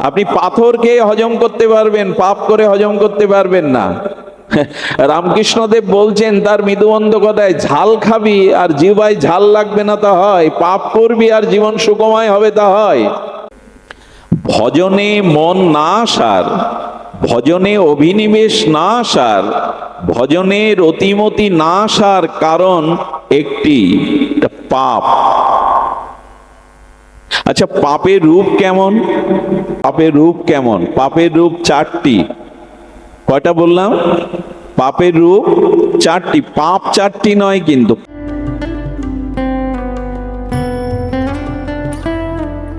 আপনি পাথরকে হজম করতে পারবেন, পাপ করে হজম করতে পারবেন না। রামকৃষ্ণদেব বলছেন তার মৃদুবন্ধ কথায়, ঝাল খাবি আর জিহ্বায় ঝাল লাগবে না তা হয়, পাপ করবি আর জীবন সুখময় হবে তা হয়। ভজনে মন না আসার, ভজনে অভিনিবেশ না আসার, ভজনের অতিমতি না আসার কারণ একটি, পাপ। আচ্ছা, পাপের রূপ কেমন? পাপের রূপ কেমন? পাপের রূপ চারটি। কয়টা বললাম? পাপের রূপ চারটি। পাপ চারটি নয় কিন্তু।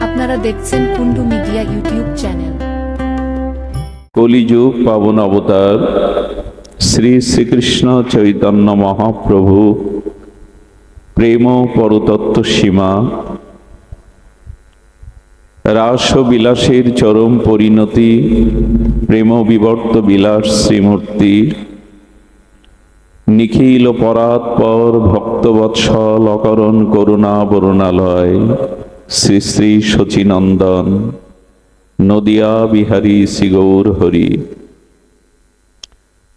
আপনারা দেখছেন কুন্ডু মিডিয়া ইউটিউব চ্যানেল। কলিযুগ পাবন অবতার শ্রী শ্রীকৃষ্ণ চৈতন্য মহাপ্রভু প্রেম পরতত্ত্ব সীমা, রাস বিলাসের চরম পরিণতি, প্রেম বিবর্ত বিলাস শ্রীমূর্তি, নিখিল পরাৎপর ভক্তবৎসল অকরণ করুণা বরুণালয় শ্রী শ্রী শচীনন্দন নদিয়া বিহারী শ্রী গৌর হরি।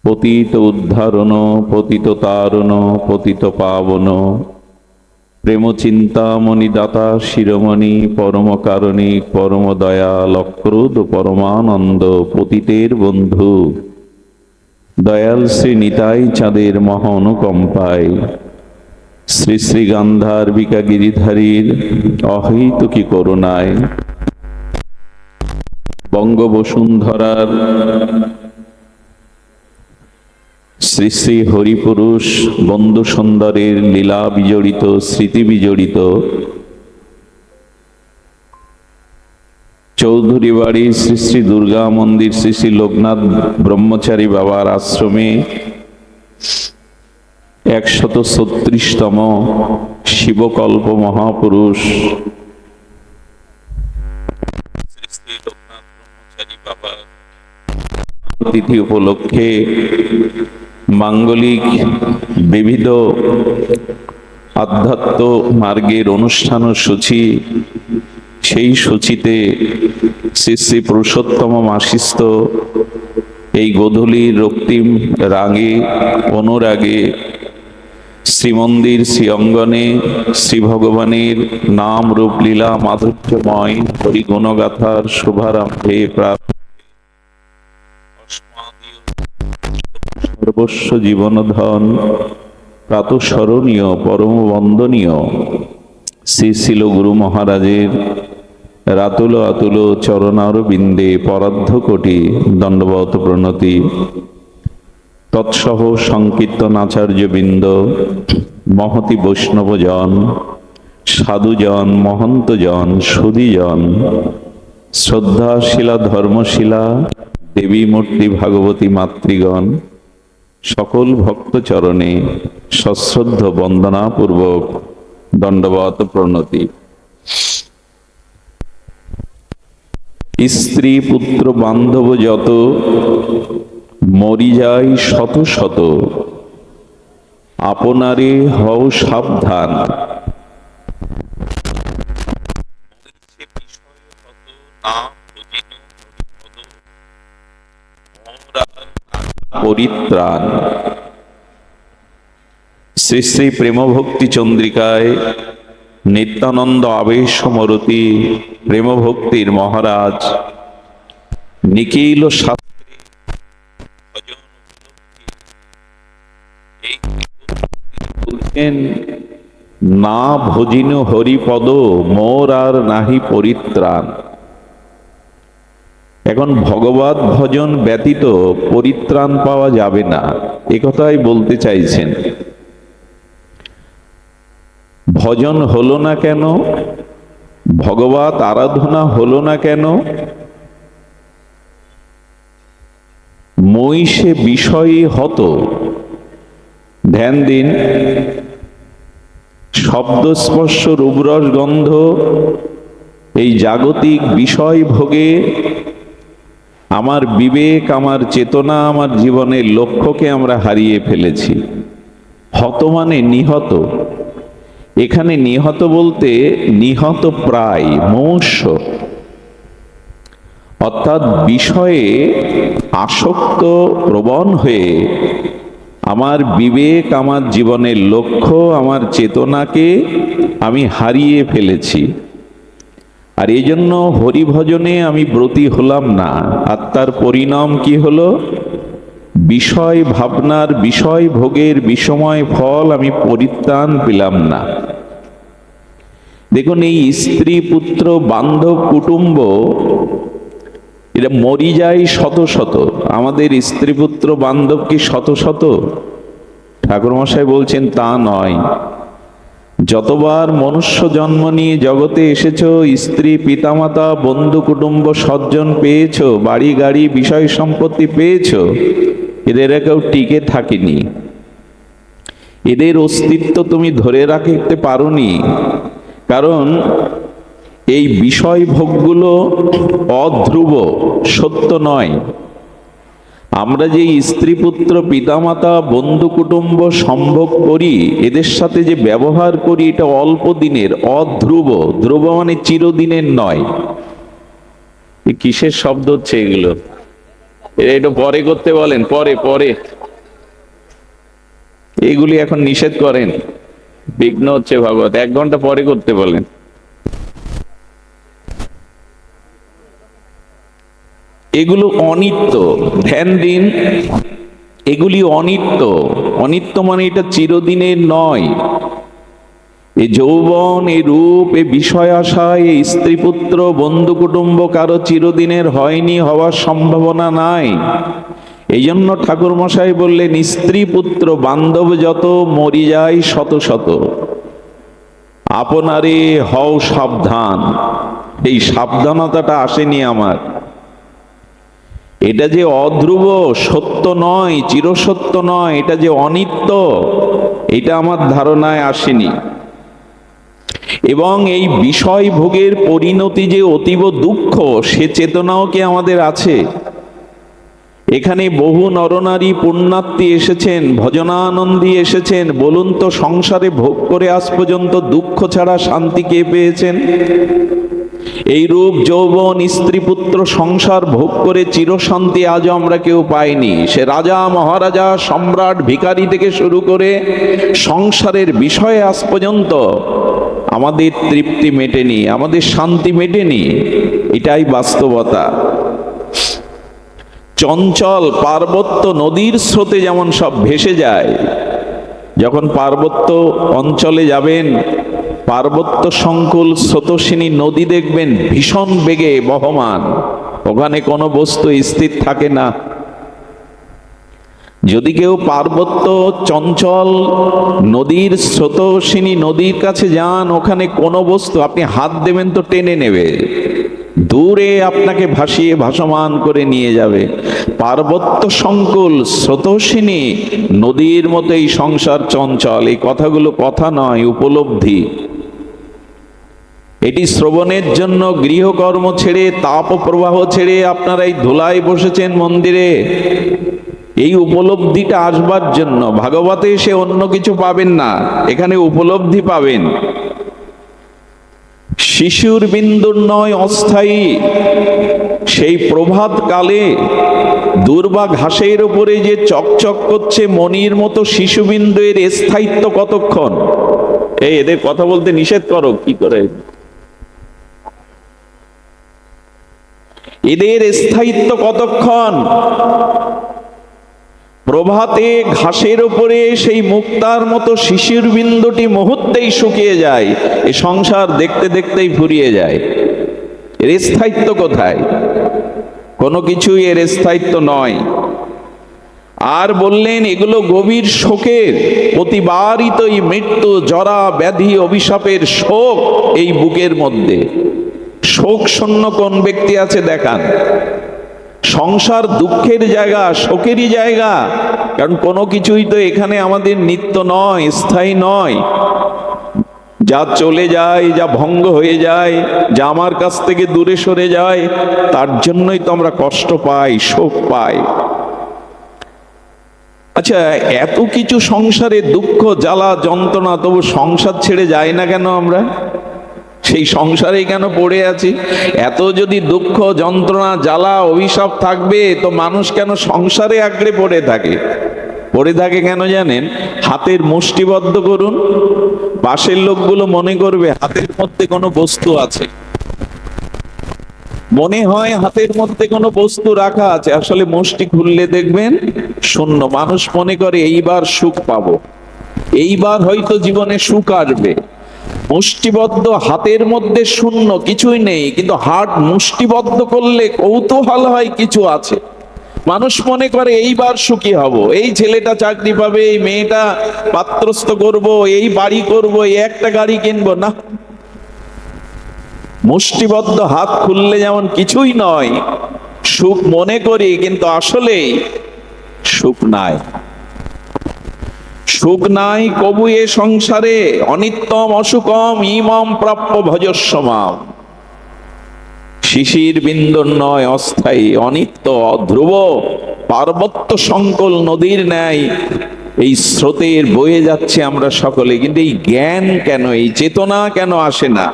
পতিত উদ্ধারণ পতিত তারণ পতিত পাবন, প্রেম চিন্তামণি দাতা শিরোমণি পরম কারণিক পরম দয়াল অক্রোধ পরমানন্দ পতিতের বন্ধু দয়াল শ্রী নিতাই চাঁদের মহা অনুকম্পায় শ্রী শ্রী গান্ধার্বিকা গিরিধারীর অহৈতুকী করুণায় বঙ্গবসুন্ধরার শ্রী শ্রী হরিপুরুষ বন্ধু সুন্দরের লীলা বিজড়িত স্মৃতি বিজড়িত চৌধুরী বাড়ি শ্রী শ্রী দুর্গা মন্দির শ্রী শ্রী লোকনাথ ব্রহ্মচারী বাবার আশ্রমে 136তম শিবকল্প মহাপুরুষ শ্রী শ্রী লোকনাথ ব্রহ্মচারী বাবার তিথি উপলক্ষে মাঙ্গলিক বিবিধ আধ্যাত্ম মার্গের অনুষ্ঠান সূচি, সেই সূচিতে শ্রী শ্রী পুরুষোত্তম আশিস্ত এই গোধূলির রক্তিম রাগে অনুরাগে শ্রীমন্দির শ্রী অঙ্গনে শ্রী ভগবানের নাম রূপ লীলা মাধুর্যময় হরি গুণগাথার শুভারম্ভে সর্বস্ব জীবনধন প্রাতঃস্মরণীয় পরম বন্দনীয় শ্রী শিল গুরু মহারাজের রাতুল আতুল চরণারবিন্দে পরার্ধ কোটি দণ্ডবত প্রণতি। তৎসহ সংকীর্তন আচার্যবৃন্দ, মহতি বৈষ্ণবজন, সাধুজন, মহন্তজন, সুধীজন, শ্রদ্ধাশীলা ধর্মশীলা দেবী মূর্তি ভাগবতী মাতৃগণ, সকল ভক্ত চরণে সশ্রদ্ধ বন্দনাপূর্বক দণ্ডবত প্রণতি। স্ত্রী পুত্র বান্ধব যত মরি যায় শত শত, আপনারে হও সাবধান পরিত্রাণ। শ্রী শ্রী প্রেমভক্তি চন্দ্রিকায় নিত্যানন্দ আবেশমরতি প্রেমভক্তির মহারাজ নিখিল শাস্ত্রী বলছেন, না ভজিন হরিপদ মোর আর নাহি পরিত্রাণ। এখন ভগবত ভজন ব্যতীত পরিত্রাণ পাওয়া যাবে না, একথাই বলতে চাইছেন। ভজন হলো না কেন? ভগবত আরাধনা হলো না কেন? মই সে বিষয়ী হত। ধ্যান দিন, শব্দ স্পর্শ রূপরস গন্ধ এই জাগতিক বিষয় ভোগে আমার বিবেক, আমার চেতনা, আমার জীবনের লক্ষ্যকে আমরা হারিয়ে ফেলেছি। হত মানে নিহত। এখানে নিহত বলতে নিহত প্রায়, মনুষ্য। অর্থাৎ বিষয়ে আসক্ত প্রবণ হয়ে আমার বিবেক, আমার জীবনের লক্ষ্য, আমার চেতনাকে আমি হারিয়ে ফেলেছি। আর এই জন্য হরিভজনে আমি ব্রতী হলাম না। আর তার পরিণাম কি হলো? বিষয় ভাবনার, বিষয় ভোগের বিষময় ফল আমি পরিত্রাণ পেলাম না। দেখুন, এই স্ত্রী, পুত্র, বান্ধব, কুটুম্ব এরা মরি যায় শত শত। আমাদের স্ত্রী, পুত্র, বান্ধব কি শত শত? ঠাকুরমশাই বলছেন তা নয়। যতবার মনুষ্য জন্ম নিয়ে জগতে এসেছো, স্ত্রী, পিতামাতা, বন্ধু, কুটুম্ব, সজ্জন পেয়েছো, বাড়ি গাড়ি, বিষয় সম্পত্তি পেয়েছো, এদের কেউ টিকে থাকেনি। এদের অস্তিত্ব তুমি ধরে রাখতে পারোনি। কারণ এই বিষয় ভোগগুলো অধ্রুব, সত্য নয়। আমরা যে স্ত্রী, পুত্র, পিতামাতা, বন্ধু, কুটুম্ব সম্ভোগ করি, এদের সাথে যে ব্যবহার করি, এটা অল্প দিনের, অধ্রুব। ধ্রুব মানে চিরদিনের নয়। কিসের শব্দ হচ্ছে এগুলো? এটা পরে করতে বলেন, পরে পরে। এগুলি এখন নিষেধ করেন, বিঘ্ন হচ্ছে ভাগবত। 1 ঘন্টা পরে করতে বলেন। এগুলো অনিত্য, ধ্যান দিন। এগুলি অনিত্য। অনিত্য মানে এটা চিরদিনের নয়। এই যৌবন, এই রূপ, এই বিষয় আশা, এই স্ত্রী, পুত্র, বন্ধু, কুটুম্ব কারো চিরদিনের হয়নি, হওয়ার সম্ভাবনা নাই। এই জন্য ঠাকুর মশাই বললেন, স্ত্রী, পুত্র, বান্ধব যত মরি যায় শত শত, আপনারে হও সাবধান। এই সাবধানতাটা আসেনি আমার। এটা যে অধ্রুব, সত্য নয়, চিরসত্য নয়, এটা যে অনিত্য, এটা আমার ধারণায় আসেনি। এবং এই বিষয় ভোগের পরিণতি যে অতীব দুঃখ, সে চেতনাও কি আমাদের আছে? এখানে বহু নরনারী পুণ্যার্থী এসেছেন, ভজনানন্দী এসেছেন। বলুন তো, সংসারে ভোগ করে আজ পর্যন্ত দুঃখ ছাড়া শান্তি কে পেয়েছেন? এই রূপ, যৌবন, স্ত্রী, পুত্র, সংসার ভোগ করে চিরশান্তি আজও আমরা কেউ পাইনি। সে রাজা, মহারাজা, সম্রাট, ভিখারি থেকে শুরু করে সংসারের বিষয়ে আজ পর্যন্ত আমাদের তৃপ্তি মেটেনি, আমাদের শান্তি মেটেনি। এটাই বাস্তবতা। চঞ্চল পার্বত্য নদীর স্রোতে যেমন সব ভেসে যায়, যখন পার্বত্য অঞ্চলে যাবেন, পার্বত্য সংকুল স্রোতস্বিনী নদী দেখবেন ভীষণ বেগে বহমান। ওখানে কোনো বস্তু স্থির থাকে না। যদি কেউ পার্বত্য চঞ্চল নদীর, স্রোতস্বিনী নদীর কাছে যান, ওখানে কোনো বস্তু আপনি হাত দেবেন তো টেনে নেবে, দূরে আপনাকে ভাসিয়ে ভাসমান করে নিয়ে যাবে। পার্বত্য সংকুল স্রোতস্বিনী নদীর মতো এই সংসার চঞ্চল। এই কথাগুলো কথা নয়, উপলব্ধি। এটি শ্রবণের জন্য গৃহকর্ম ছেড়ে, তাপ প্রবাহ ছেড়ে আপনারা এই ধুলায় বসেছেন মন্দিরে, এই উপলব্ধিটা আসবার জন্য। ভাগবতে এসে অন্য কিছু পাবেন না, এখানে উপলব্ধি পাবেন। শিশুর বিন্দুর নয় অস্থায়ী, সেই প্রভাত কালে দুর্বা ঘাসের উপরে যে চকচক করছে মণির মতো শিশুবিন্দু, এর স্থায়িত্ব কতক্ষণ? এদের কথা বলতে নিষেধ করো, কি করে? এদের স্থায়িত্ব কতক্ষণ? প্রভাতে ঘাসের উপরে সেই মুক্তার মতো শিশির বিন্দুটি মুহূর্তেই শুকিয়ে যায়। এই সংসার দেখতে দেখতেই ফুরিয়ে যায়। এর স্থায়িত্ব কোথায়? কোনো কিছুই এর স্থায়িত্ব নয়। আর বললেন, এগুলো গভীর শোকের, প্রতিবারই তো এই মৃত্যু, জরা, ব্যাধি, অভিশাপের শোক এই বুকের মধ্যে। শোক শূন্য কোন ব্যক্তি আছে দেখান। সংসার দুঃখের জায়গা, শোকেরই জায়গা। কারণ কোনো কিছুই তো এখানে আমাদের নিত্য নয়, স্থায়ী নয়। যা চলে যায়, যা ভঙ্গ হয়ে যায়, যা আমার কাছ থেকে দূরে সরে যায়, তার জন্যই তো আমরা কষ্ট পাই, শোক পাই। আচ্ছা, এত কিছু সংসারে দুঃখ, জ্বালা, যন্ত্রণা, তবু সংসার ছেড়ে যায় না কেন আমরা? সেই সংসারে কেন পড়ে আছি? এত যদি দুঃখ যন্ত্রণা জ্বালা অভিশাপ থাকবে তো মানুষ কেন সংসারে আঁকড়ে পড়ে থাকে? পড়ে থাকে কেন জানেন? হাতের মুষ্টিবদ্ধ করুন, পাশের লোকগুলো মনে করবে হাতের মধ্যে কোনো বস্তু আছে, মনে হয় হাতের মধ্যে কোনো বস্তু রাখা আছে, আসলে মুষ্টি খুললে দেখবেন শূন্য। মানুষ মনে করে এইবার সুখ পাবো, এইবার হয়তো জীবনে সুখ আসবে। মুষ্টিবদ্ধ হাতের মধ্যে শূন্য, কিছুই নেই, কিন্তু হাত মুষ্টিবদ্ধ করলে কৌতূহল হয় কিছু আছে। মানুষ মনে করে এইবার সুখী হব, এই ছেলেটা চাকরি পাবে, এই মেয়েটা পাত্রস্থ করব, এই বাড়ি করব, এই একটা গাড়ি কিনবো। না, মুষ্টিবদ্ধ হাত খুললে যেমন কিছুই নয়, সুখ মনে করি, কিন্তু আসলেই সুখ নাই। সুখ নাই কবু এ সংসারে, অনিত্যম অসুখম ইমম প্রাপ্য ভজস্বমাম। শিশির বিন্দুর নয় অস্থায়ী, অনিত্য ধ্রুব পার্বত্য সংকল নদীর ন্যায় এই স্রোতের বয়ে যাচ্ছে আমরা সকলে, কিন্তু এই জ্ঞান কেন, এই চেতনা কেন আসে না?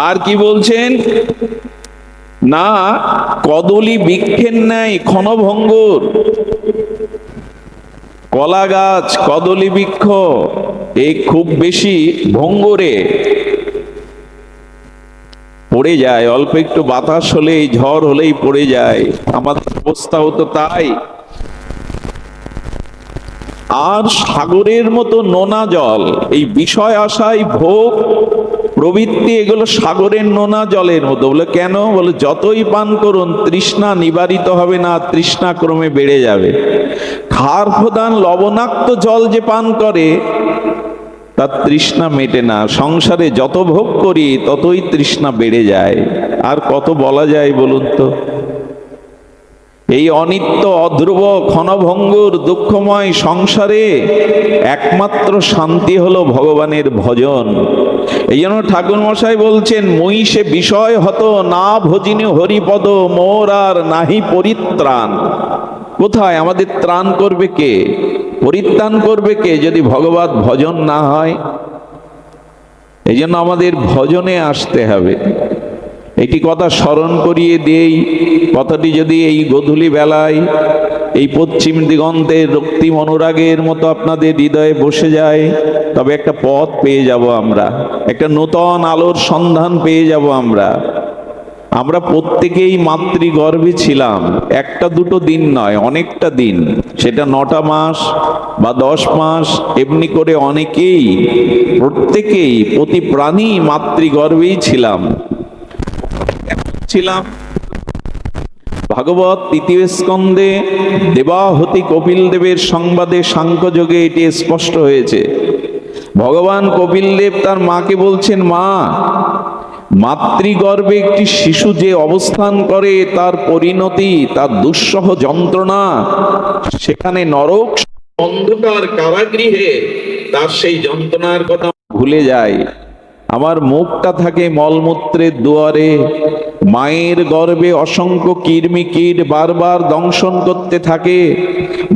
আর কি বলছেন না, কদলী বৃক্ষের ন্যায় ক্ষণভঙ্গুর। কলা গাছ, কদলী বৃক্ষ এই খুব বেশি ভঙ্গুরে পড়ে যায়, অল্প একটু বাতাস হলেই, ঝড় হলেই পড়ে যায়। আমাদের অবস্থা হতো তাই। আর সাগরের মতো নোনা জল, এই বিষয় আশায় ভোগ প্রবৃত্তি, এগুলো সাগরের নোনা জলের মতো। বলে কেন? বলে যতই পান করুন তৃষ্ণা নিবারিত হবে না, তৃষ্ণা ক্রমে বেড়ে যাবে। খার প্রধান লবণাক্ত জল যে পান করে তার তৃষ্ণা মেটে না। সংসারে যত ভোগ করি ততই তৃষ্ণা বেড়ে যায়। আর কত বলা যায় বলুন তো? এই অনিত্য অধ্রুব ক্ষণভঙ্গুর দুঃখময় সংসারে একমাত্র শান্তি হলো ভগবানের ভজন। এই জন্য ঠাকুর মশাই বলছেন, মই সে বিষয় হতো না ভজিনী হরিপদ, মোর আর নাহি পরিত্রাণ। কোথায়? আমাদের ত্রাণ করবে কে, পরিত্রাণ করবে কে যদি ভগবত ভজন না হয়? এই জন্য আমাদের ভজনে আসতে হবে। একটি কথা স্মরণ করিয়ে দেই, কথাটি যদি এই গোধূলি বেলায় এই পশ্চিম দিগন্তের রক্তিম অনুরাগের মতো আপনাদের হৃদয়ে বসে যায়, তবে একটা পথ পেয়ে যাব আমরা, একটা নূতন আলোর সন্ধান পেয়ে যাব আমরা। আমরা প্রত্যেকেই মাতৃগর্ভে ছিলাম, একটা দুটো দিন নয়, অনেকটা দিন, সেটা 9টা মাস বা 10 মাস, এমনি করে অনেকেই, প্রত্যেকেই, প্রতি প্রাণী মাতৃগর্ভেই ছিলাম। ভাগবত 3য় স্কন্ধে দেবাহতি কপিল দেবের সংবাদে সাংখ্যযোগে এটি স্পষ্ট হয়েছে। ভগবান কপিল দেব তার মাকে বলছেন, মা, মাতৃগর্ভে একটি শিশু যে অবস্থান করে তার পরিণতি, তার দুঃসহ যন্ত্রণা, সেখানে নরক অন্ধকার কারাগৃহে তার সেই যন্ত্রণার কথা ভুলে যায়। আমার মুখটা থাকে মলমূত্রের দুয়ারে, মায়ের গর্ভে অসংখ্য কীট বারবার দংশন করতে থাকে।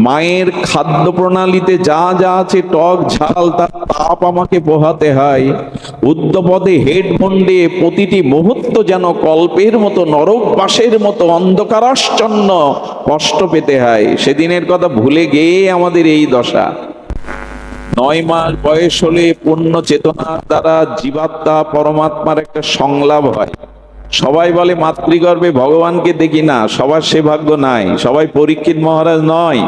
মায়ের খাদ্য প্রণালীতে যা যা আছে টক ঝাল, তার তাপ আমাকে পোহাতে হয়। উদ্যপদে হেডমন্ডে প্রতিটি মুহূর্ত যেন কল্পের মতো, নরকবাসের মতো অন্ধকারাচ্ছন্ন কষ্ট পেতে হয়। সেদিনের কথা ভুলে গিয়ে আমাদের এই দশা। 9 মাস বয়স হলে পূর্ণ চেতনার দ্বারা জীবাত্মা পরমাত্মার একটা সংলাপ হয়। সবাই বলে মাতৃগর্ভে ভগবানকে দেখি না, সবার সে ভাগ্য নাই, সবাই পরীক্ষিত মহারাজ নয়।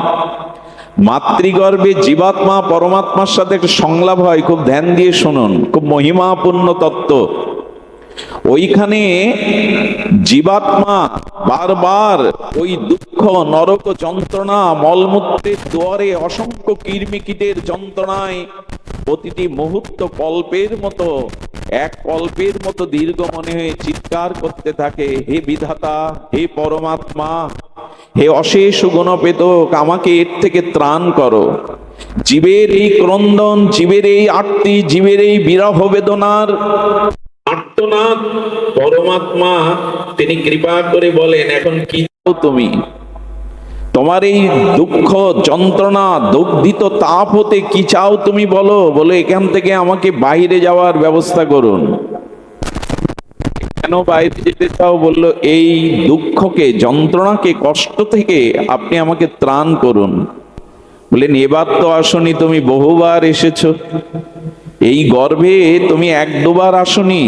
মাতৃগর্ভে জীবাত্মা পরমাত্মার সাথে একটা সংলাপ হয়, খুব ধ্যান দিয়ে শুনুন, খুব মহিমাপূর্ণ তত্ত্ব। ওইখানে জীবাত্মা বারবার ওই দুঃখ, নরক যন্ত্রণা, মলমূত্রের দুয়ারে অসংখ্য কীটের যন্ত্রণায় প্রতিটি মুহূর্ত কল্পের মতো, এক কল্পের মতো দীর্ঘ মনে হয়ে চিৎকার করতে থাকে, হে বিধাতা, হে পরমাত্মা, হে অশেষ গুণপেতক, আমাকে এর থেকে ত্রাণ করো। জীবের এই ক্রন্দন, জীবের এই আর্তি, জীবের এই বিরহ বেদনার আর্তনাদ পরমাত্মা তিনি কৃপা করে বলেন, এখন কি চাও তুমি? তোমার এই দুঃখ যন্ত্রণা দগ্ধিত তাপ হতে কি চাও তুমি বলো? বলে এখান থেকে আমাকে বাইরে যাওয়ার ব্যবস্থা করুন। কেন বাইরে যেতে চাও? বললো এই দুঃখকে, যন্ত্রণাকে, কষ্ট থেকে আপনি আমাকে ত্রাণ করুন। বললেন এবার তো আসনি, তুমি বহুবার এসেছো। এই গর্ভে তুমি এক দুবার আসনি,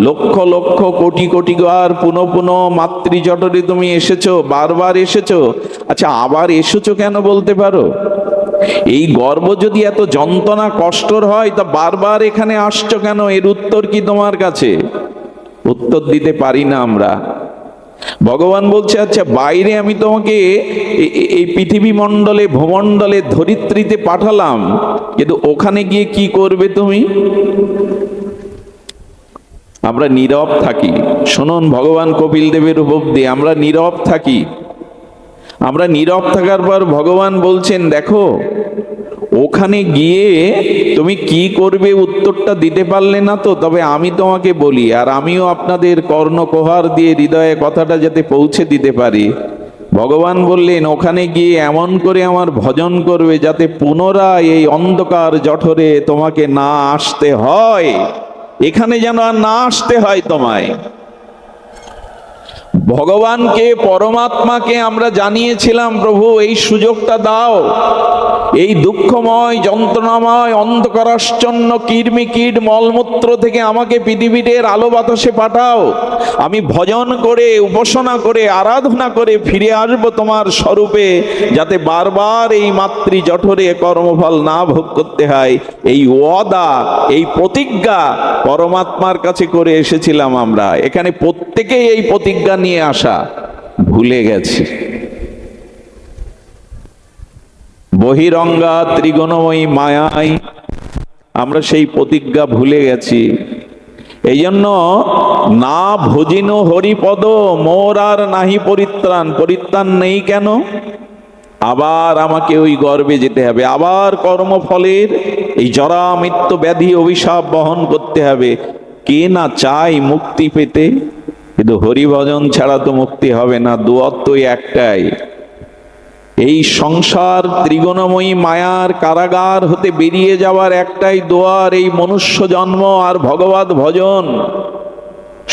লক্ষ লক্ষ কোটি কোটি বার পুনঃ পুনঃ মাতৃজঠরে তুমি এসেছো, বারবার এসেছো। আচ্ছা, আবার এসেছো কেন বলতে পারো? এই গর্ভ যদি এত যন্ত্রণা কষ্টর হয় তা বারবার এখানে আসছো কেন? এর উত্তর কি তোমার কাছে? উত্তর দিতে পারি না আমরা। ভগবান বলছে আচ্ছা বাইরে আমি তোমাকে এই পৃথিবী মণ্ডলে, ভূমণ্ডলে, ধরিত্রীতে পাঠালাম, কিন্তু ওখানে গিয়ে কি করবে তুমি? আমরা নীরব থাকি। শুনুন ভগবান কপিল দেবের উপদেশ, আমরা নীরব থাকি। আমরা নীরব থাকার পর ভগবান বলছেন দেখো ওখানে গিয়ে তুমি কি করবে উত্তরটা দিতে পারলে না তো, তবে আমি তোমাকে বলি, আর আমিও আপনাদের কর্ণকোহার দিয়ে হৃদয়ে কথাটা যাতে পৌঁছে দিতে পারি। ভগবান বললেন ওখানে গিয়ে এমন করে আমার ভজন করবে যাতে পুনরায় এই অন্ধকার জঠরে তোমাকে না আসতে হয়, এখানে যেন আর না আসতে হয় তোমায়। ভগবানকে, পরমাত্মাকে আমরা জানিয়েছিলাম প্রভু এই সুযোগটা দাও, এই দুঃখময় যন্ত্রণাময় অন্ধকারাচ্ছন্ন কীট মলমূত্র থেকে আমাকে পৃথিবীর আলো বাতাসে পাঠাও, আমি ভজন করে, উপাসনা করে, আরাধনা করে ফিরে আসবো তোমার স্বরূপে, যাতে বারবার এই মাতৃ জঠরে কর্মফল না ভোগ করতে হয়। এই ওয়াদা, এই প্রতিজ্ঞা পরমাত্মার কাছে করে এসেছিলাম আমরা। এখানে প্রত্যেকেই এই প্রতিজ্ঞা নিয়ে আসা ভুলে গেছে। বহিরঙ্গা ত্রিগুণময়ী মায়ায় আমরা সেই প্রতিজ্ঞা ভুলে গেছি। এই জন্য না ভজিন হরিপদ মোর আর নাহি পরিত্রাণ। পরিত্রাণ নেই কেন? আবার আমাকে ওই গর্ভে যেতে হবে, আবার কর্মফলের এই জরা মৃত্যু ব্যাধি অভিশাপ বহন করতে হবে। কে না চাই মুক্তি পেতে, কিন্তু হরিভজন ছাড়া তো মুক্তি হবে না। দুয়ার তো একটাই, এই সংসার ত্রিগুণময়ী মায়ার কারাগার হতে বেরিয়ে যাওয়ার একটাই দোয়ার, এই মনুষ্য জন্ম আর ভগবত ভজন।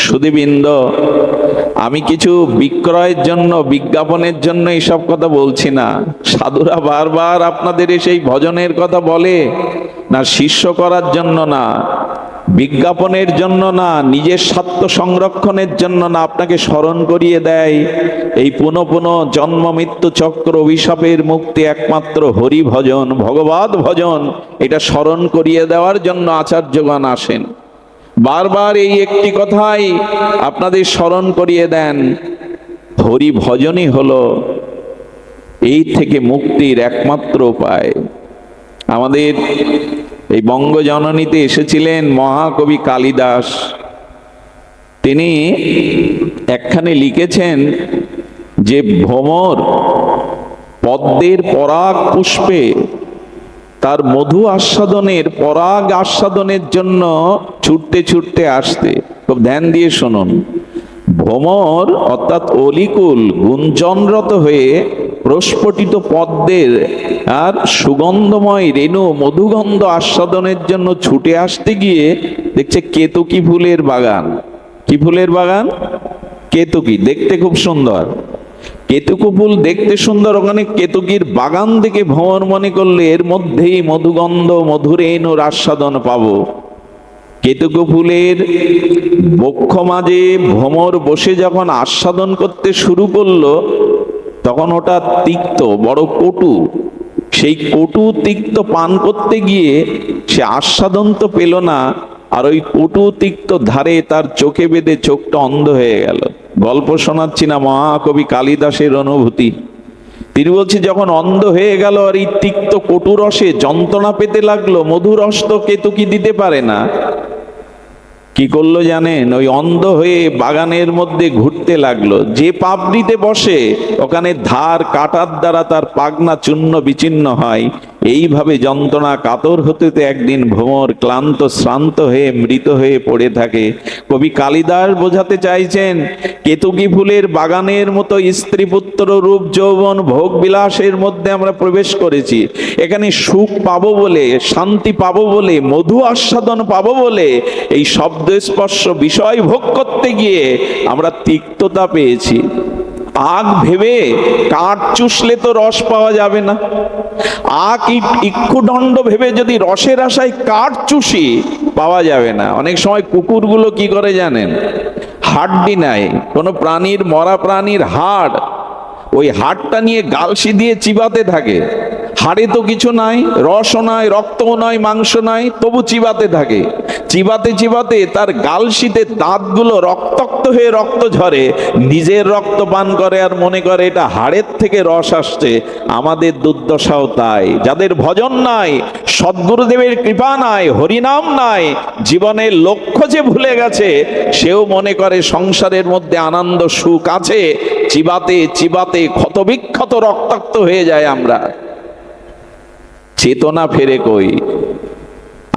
সুধীবৃন্দ, আমি কিছু বিক্রয়ের জন্য, বিজ্ঞাপনের জন্য এইসব কথা বলছি না। সাধুরা বারবার আপনাদের সেই ভজনের কথা বলে না, শিষ্য করার জন্য না, বিজ্ঞাপনের জন্য না, নিজের স্বার্থ সংরক্ষণের জন্য না, আপনাকে স্মরণ করিয়ে দেয় এই পুনঃ পুনঃ জন্ম মৃত্যু চক্র অভিশাপের মুক্তি একমাত্র হরি ভজন, ভগবত ভজন। এটা স্মরণ করিয়ে দেওয়ার জন্য আচার্যগণ আসেন। বারবার এই একটি কথাই আপনাদের স্মরণ করিয়ে দেন, হরি ভজনই হলো এই থেকে মুক্তির একমাত্র উপায়। আমাদের এই বঙ্গজননীতে এসেছিলেন মহাকবি কালিদাস। তিনি একখানে লিখেছেন যে ভ্রমর পদ্মের পরাগ পুষ্পে তার মধু আস্বাদনের, পরাগ আস্বাদনের জন্য ছুটতে ছুটতে আসতে। খুব ধ্যান দিয়ে শুনুন। ভ্রমর অর্থাৎ অলিকুল গুঞ্জনরত হয়ে প্রস্ফুটিত পদ্মের আর সুগন্ধময় রেণু মধুগন্ধ আস্বাদনের জন্য ছুটে আসতে গিয়ে দেখছে কেতকী ফুলের বাগান। কি ফুলের বাগান? কেতকী। দেখতে খুব সুন্দর, কেতকী ফুল দেখতে সুন্দর। ওখানে কেতকীর বাগান থেকে ভ্রমর মনে করলে এর মধ্যেই মধুগন্ধ, মধুরেণুর আস্বাদন পাবো। কেতকী ফুলের বক্ষ মাঝে ভ্রমর বসে যখন আস্বাদন করতে শুরু করলো, তখন ওটা তিক্ত, বড় কটু। সেই কটু তিক্ত পান করতে গিয়ে সে আস্বাদন তো পেল না, আর ওই কটু তিক্ত ধারে তার চোখে বেঁধে চোখটা অন্ধ হয়ে গেল। গল্প শোনাচ্ছি না, মহাকবি কালিদাসের অনুভূতি। তিনি বলছে যখন অন্ধ হয়ে গেল আর এই তিক্ত কটু রসে যন্ত্রণা পেতে লাগলো, মধু রস তো কেতকী দিতে পারে না, কি করলো জানেন? ওই অন্ধ হয়ে বাগানের মধ্যে ঘুরতে লাগলো। যে পাপড়িতে বসে ওখানে ধার কাটার দ্বারা তার পাগনা চূর্ণ বিচ্ছিন্ন হয়। এইভাবে যন্ত্রণা কাতর হতে হতে একদিন ভ্রমর ক্লান্ত শ্রান্ত হয়ে মৃত হয়ে পড়ে থাকে। কবি কালিদাস বোঝাতে চাইছেন কেতকী ফুলের বাগানের মতো স্ত্রী পুত্র রূপ যৌবন ভোগ বিলাসের মধ্যে আমরা প্রবেশ করেছি। এখানে সুখ পাবো বলে, শান্তি পাবো বলে, মধু আস্বাদন পাবো বলে এই শব্দ স্পর্শ বিষয় ভোগ করতে গিয়ে আমরা তিক্ততা পেয়েছি। আগ ভেবে কাঠ চুষলে তো রস পাওয়া যাবে না। আখ ইক্ষুদণ্ড ভেবে যদি রসের আশায় কাঠ চুষি, পাওয়া যাবে না। অনেক সময় কুকুরগুলো কি করে জানেন, হাড্ডি নাই, কোনো প্রাণীর, মরা প্রাণীর হাড়, ওই হাড়টা নিয়ে গালসি দিয়ে চিবাতে থাকে। হাড়ে তো কিছু নাই, রসও নাই, রক্তও নয়, মাংস নাই, তবু চিবাতে থাকে। চিবাতে চিবাতে তার গালসিতে দাঁতগুলো রক্তাক্ত হয়ে রক্ত ঝরে, নিজের রক্ত পান করে আর মনে করে এটা হাড়ের থেকে রস আসছে। আমাদের দুর্দশাও তাই। যাদের ভজন নাই, সদ্গুরুদেবের কৃপা নাই, হরিনাম নাই, জীবনের লক্ষ্য যে ভুলে গেছে, সেও মনে করে সংসারের মধ্যে আনন্দ সুখ আছে। চিবাতে চিবাতে ক্ষতবিক্ষত রক্তাক্ত হয়ে যায় আমরা। চেতনা ফেরে কই?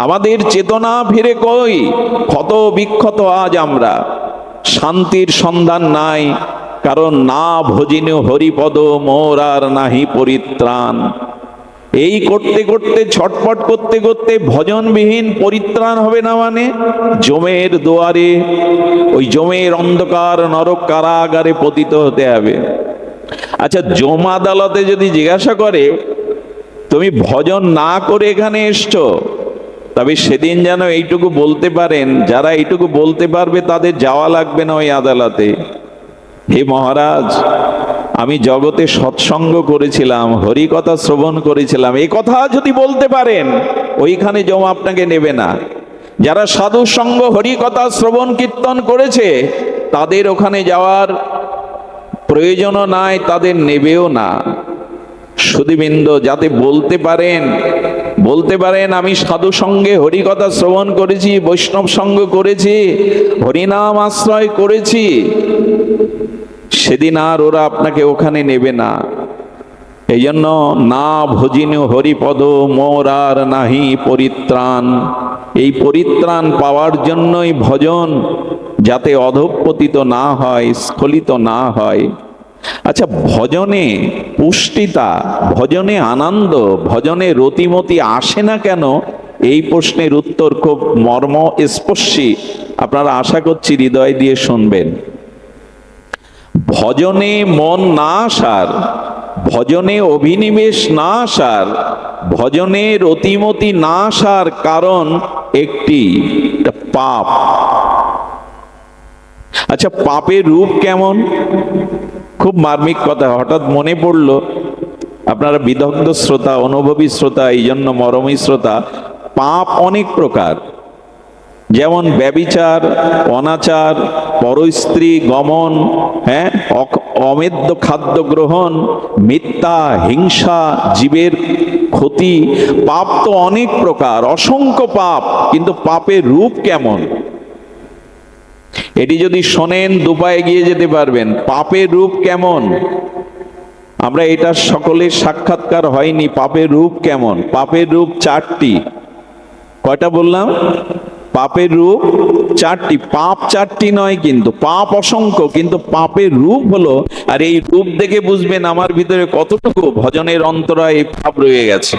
আমাদের চেতনা ফিরে কই? ক্ষত বিক্ষত আজ আমরা। শান্তির সন্ধান নাই, কারণ না ভজিনু হরিপদ মোর আর নাহি পরিত্রাণ। এই করতে করতে, ছটফট করতে করতে ভজনবিহীন পরিত্রাণ হবে না মানে জমের দুয়ারে, ওই জমের অন্ধকার নরক কারাগারে পতিত হতে হবে। আচ্ছা, জম আদালতে যদি জিজ্ঞাসা করে তুমি ভজন না করে এখানে এসছো, তবে সেদিন যেন এইটুকু বলতে পারেন, যারা এইটুকু বলতে পারবে তাদের যাওয়া লাগবে না ওই আদালতে। হে মহারাজ, আমি জগতে সৎসঙ্গ করেছিলাম, হরি কথা শ্রবণ করেছিলাম, এই কথা যদি বলতে পারেন ওইখানে জমা আপনাকে নেবে না। যারা সাধু সঙ্গ হরি কথা শ্রবণ কীর্তন করেছে তাদের ওখানে যাওয়ার প্রয়োজনও নাই, তাদের নেবেও না। সুধীবৃন্দ, যাতে বলতে পারেন আমি সাধু সঙ্গে হরি কথা শ্রবণ করেছি, বৈষ্ণব সঙ্গ করেছি, হরিনাম আশ্রয় করেছি, সেদিন আর ওরা আপনাকে ওখানে নেবে না। এই জন্য না ভজিনু হরিপদ মোর আর নাহি পরিত্রাণ। এই পরিত্রাণ পাওয়ার জন্যই ভজন, যাতে অধঃপতিত না হয়, স্খলিত না হয়। আচ্ছা, ভজনে পুষ্টিতা, ভজনে আনন্দ, ভজনে রতিমতি আসে না কেন? এই প্রশ্নের উত্তর খুব মর্মস্পর্শী, আপনারা আশা করছি হৃদয় দিয়ে শুনবেন। ভজনে মন না আসার, ভজনে অভিনিবেশ না আসার, ভজনে রতিমতি না আসার কারণ একটি, পাপ। আচ্ছা, পাপের রূপ কেমন? খুব মার্মিক কথা হঠাৎ মনে পড়ল। আপনারা বিদগ্ধ শ্রোতা, অনুভবী শ্রোতা, এই জন্য মরমী শ্রোতা। পাপ অনেক প্রকার, যেমন ব্যভিচার, অনাচার, পরস্ত্রী গমন, অমেদ্য খাদ্য গ্রহণ, মিথ্যা, হিংসা, জীবের ক্ষতি। পাপ তো অনেক প্রকার, অসংখ্য পাপ। কিন্তু পাপের রূপ কেমন? এটি যদি শোনেন দুপায়ে গিয়ে যেতে পারবেন। পাপের রূপ কেমন? আমরা এটা সকলের সাক্ষাৎকার হয়নি। পাপের রূপ কেমন? পাপের রূপ চারটি। কয়টা বললাম? পাপের রূপ চারটি। পাপ চারটি নয়, কিন্তু পাপ অসংখ্য, কিন্তু পাপের রূপ হলো। আর এই রূপ দেখে বুঝবেন আমার ভিতরে কতটুকু ভজনের অন্তরায় এই পাপ রয়ে গেছে।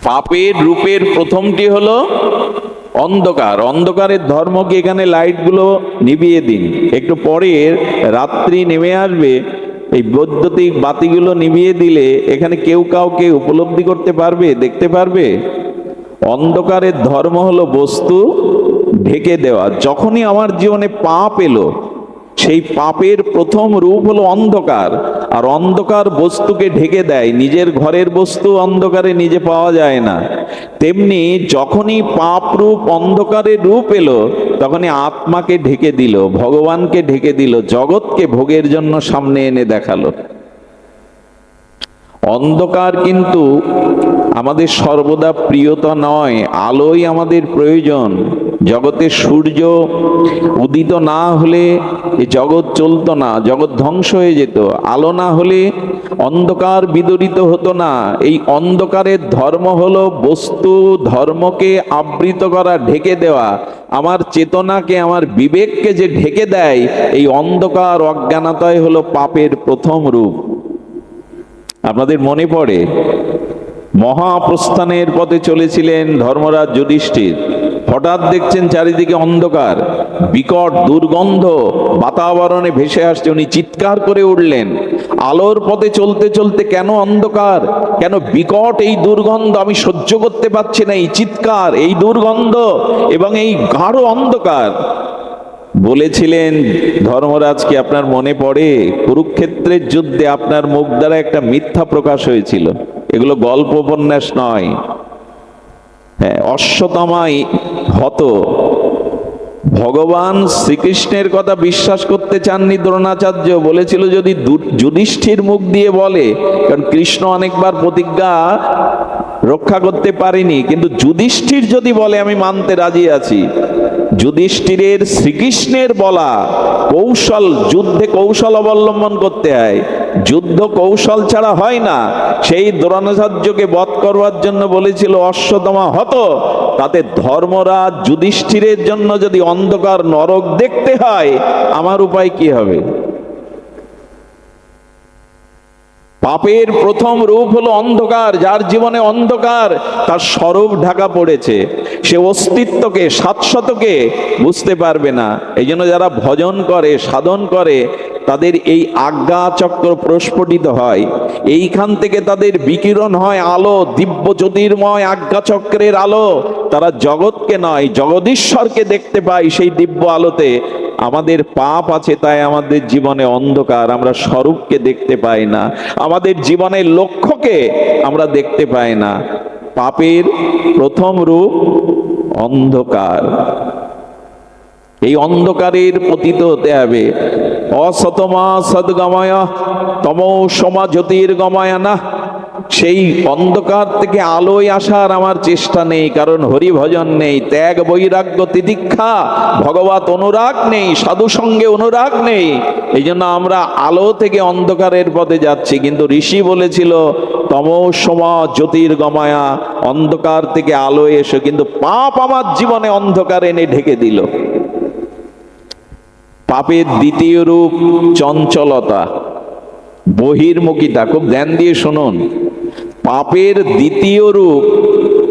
পাপের রূপের প্রথমটি হলো অন্ধকার। অন্ধকারের ধর্ম কি? এখানে লাইটগুলো নিভিয়ে দিন, একটু পরে রাত্রি নেমে আসবে, এই বৈদ্যুতিক বাতিগুলো নিভিয়ে দিলে এখানে কেউ কাউকে উপলব্ধি করতে পারবে, দেখতে পারবে? অন্ধকারের ধর্ম হলো বস্তু ঢেকে দেওয়া। যখনই আমার জীবনে পাপ এলো, সেই পাপের প্রথম রূপ হলো অন্ধকার। আর অন্ধকার বস্তুকে ঢেকে দেয়। নিজের ঘরের বস্তু অন্ধকারে নিজে পাওয়া যায় না। তেমনি যখনই পাপ রূপ অন্ধকারের রূপ এলো, তখনই আত্মাকে ঢেকে দিল, ভগবানকে ঢেকে দিল, জগৎকে ভোগের জন্য সামনে এনে দেখালো। অন্ধকার কিন্তু আমাদের সর্বদা প্রিয়তা নয়, আলোই আমাদের প্রয়োজন। জগতে সূর্য উদিত না হলে এই জগৎ চলতো না, জগৎ ধ্বংস হয়ে যেত। আলো না হলে অন্ধকার বিদরিত হতো না। এই অন্ধকারের ধর্ম হলো বস্তু ধর্মকে আবৃত করা, ঢেকে দেওয়া। আমার চেতনাকে, আমার বিবেককে যে ঢেকে দেয়, এই অন্ধকার অজ্ঞানতাই হলো পাপের প্রথম রূপ। আপনাদের মনে পড়ে মহাপ্রস্থানের পথে চলেছিলেন ধর্মরাজ যুধিষ্ঠির। হঠাৎ দেখছেন চারিদিকে অন্ধকার, বিকট দুর্গন্ধ বাতাবরণে ভেসে আসছে। উনি চিৎকার করে উঠলেন, আলোর পথে চলতে চলতে কেন অন্ধকার, কেন বিকট এই দুর্গন্ধ, আমি সহ্য করতে পারছি না এই চিৎকার, এই দুর্গন্ধ এবং এই গাঢ় অন্ধকার। বলেছিলেন ধর্মরাজকে, আপনার মনে পড়ে কুরুক্ষেত্রের যুদ্ধে আপনার মুখ দ্বারা একটা মিথ্যা প্রকাশ হয়েছিল। এগুলো গল্প উপন্যাস নয়। হ্যাঁ, অশ্বত্থামাই হত। ভগবান শ্রীকৃষ্ণের কথা বিশ্বাস করতে চাননি দ্রোণাচার্য, বলেছিল যদি যুধিষ্ঠির মুখ দিয়ে বলে, কারণ কৃষ্ণ অনেকবার প্রতিজ্ঞা রক্ষা করতে পারেনি, কিন্তু যুধিষ্ঠির যদি বলে আমি মানতে রাজি আছি। যুধিষ্ঠিরের শ্রীকৃষ্ণের বলা কৌশল, যুদ্ধে কৌশল অবলম্বন করতে হয়, যুদ্ধ কৌশল ছাড়া হয় না। সেই দ্রোণাচার্যকে বধ করবার জন্য বলেছিল অশ্বত্থামা হত, তাতে ধর্মরাজ যুধিষ্ঠিরের জন্য যদি অন্ধকার নরক দেখতে হয়, আমার উপায় কি হবে? পাপের প্রথম রূপ হলো অন্ধকার। যার জীবনে অন্ধকার, তার স্বরূপ ঢাকা পড়েছে, সে অস্তিত্বকে, শাশ্বতকে বুঝতে পারবে না। এই জন্য যারা ভজন করে, সাধন করে, তাদের এই আজ্ঞা চক্র প্রস্ফুটিত হয়, এইখান থেকে তাদের বিকিরণ হয় আলো, দিব্য জ্যোতির্ময় আজ্ঞা চক্রের আলো। তারা জগৎকে নয়, জগদীশ্বরকে দেখতে পায় সেই দিব্য আলোতে। আমাদের পাপ আছে, তাই আমাদের জীবনে অন্ধকার, আমরা স্বরূপকে দেখতে পাই না, আমাদের জীবনের লক্ষ্যকে আমরা দেখতে পাই না। পাপের প্রথম রূপ অন্ধকার। এই অন্ধকারের পতিত হতে হবে। অসতমা সদ্গময় তমোসমা জ্যোতির্গময় না। সেই অন্ধকার থেকে আলোয় আসার আমার চেষ্টা নেই, কারণ হরি ভজন নেই, ত্যাগ বৈরাগ্য তিতিক্ষা ভগবত অনুরাগ নেই, সাধু সঙ্গে অনুরাগ নেই। এই জন্য আমরা আলো থেকে অন্ধকারের পথে যাচ্ছি। কিন্তু ঋষি বলেছিল তমোসমা জ্যোতির্গময়া, অন্ধকার থেকে আলো এসো। কিন্তু পাপ আমার জীবনে অন্ধকার এনে ঢেকে দিল। পাপের দ্বিতীয় রূপ চঞ্চলতা, বহির্মুখিতা। খুব ধ্যান দিয়ে শুনুন, পাপের দ্বিতীয় রূপ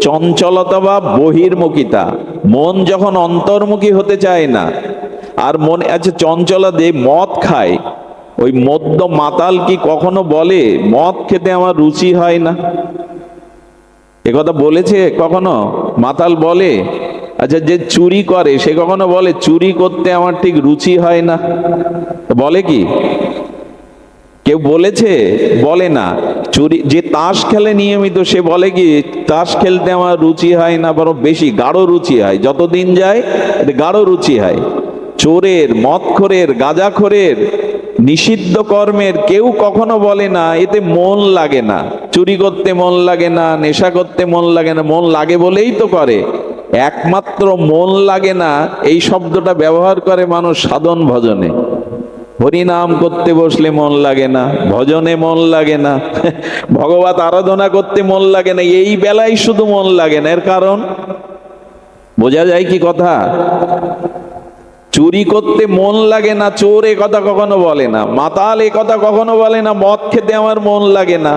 চঞ্চলতা বা বহির্মুখিতা। মন যখন অন্তর্মুখী হতে চায় না, আর মনে আছে চঞ্চলা দিয়ে মদ খায়, ওই মদ্য মাতাল কি কখনো বলে মদ খেতে আমার রুচি হয় না? এ কথা বলেছে কখনো মাতাল? বলে? আচ্ছা, যে চুরি করে সে কখনো বলে চুরি করতে আমার ঠিক রুচি হয় না? বলে কি কেউ বলেছে? বলে না। চুরি, যে তাস খেলে নিয়মিত, সে বলে কি তাস খেলতে আমার রুচি হয় না, বরং বেশি গাঢ় রুচি হয়, যতদিন যায় গাঢ় রুচি হয়। চোরের, মদখোরের, গাঁজাখোরের, নিষিদ্ধ কর্মের কেউ কখনো বলে না এতে মন লাগে না। চুরি করতে মন লাগে না, নেশা করতে মন লাগে না, মন লাগে বলেই তো করে। একমাত্র মন লাগে না এই শব্দটা ব্যবহার করে মানুষ সাধন ভজনে। হরিনাম করতে বসলে মন লাগে না, ভজনে মন লাগে না, ভগবত আরাধনা করতে মন লাগে না, এই বেলায় শুধু মন লাগে না। এর কারণ বোঝা যায় কি কথা? চুরি করতে মন লাগে না, চোর এ কথা কখনো বলে না, মাতাল এ কথা কখনো বলে না, মদ খেতে আমার মন লাগে না।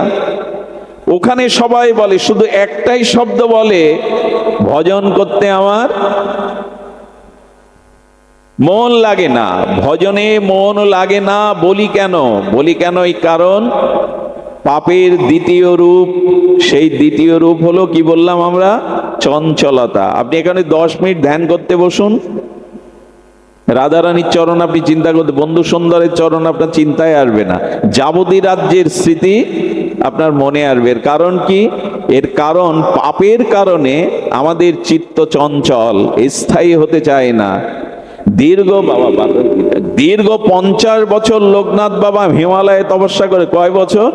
ওখানে সবাই বলে, শুধু একটাই শব্দ বলে, ভজন করতে আমার মন লাগে না। ভজনে মন লাগে না বলি কেন? বলি কেন? এই কারণ পাপের দ্বিতীয় রূপ, সেই দ্বিতীয় রূপ হলো কি বললাম আমরা? চঞ্চলতা। আপনি এখানে 10 মিনিট ধ্যান করতে বসুন, রাধারানীর চরণ আপনি চিন্তা করতে, বন্ধু সুন্দরের চরণ আপনার চিন্তায় আসবে না, যাবতী রাজ্যের স্মৃতি আপনার মনে আসবে। এর কারণ কি? এর কারণ পাপের কারণে আমাদের চিত্ত চঞ্চল, স্থায়ী হতে চায় না। দীর্ঘ 50 বছর লোকনাথ বাবা হিমালয়ে তপস্যা করে। কয় বছর?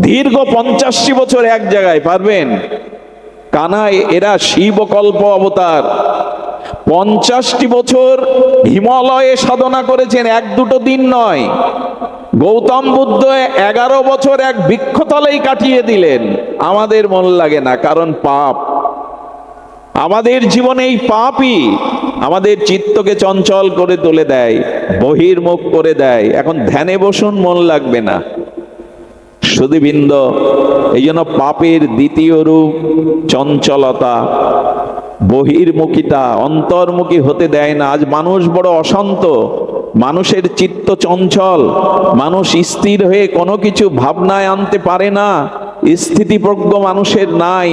দীর্ঘ 85 বছর এক জায়গায়। পারবেন? কানাই এরা শিবকল্প অবতার। 50টি বছর হিমালয়ে সাধনা করেছেন, এক দুটো দিন নয়। গৌতম বুদ্ধ 11 বছর এক বৃক্ষতলেই কাটিয়ে দিলেন। আমাদের মন লাগে না, কারণ পাপ। আমাদের জীবনে এই পাপই আমাদের চিত্তকে চঞ্চল করে তুলে দেয়, বহির্মুখ করে দেয়। এখন ধ্যানে বসুন, মন লাগবে না। সুধীবৃন্দ, এই জন্য পাপের দ্বিতীয় রূপ চঞ্চলতা, বহির্মুখিতা, অন্তর্মুখী হতে দেয় না। আজ মানুষ বড় অশান্ত, মানুষের চিত্ত চঞ্চল, মানুষ স্থির হয়ে কোনো কিছু ভাবনায় আনতে পারে না, স্থিতিপ্রজ্ঞ মানুষের নাই।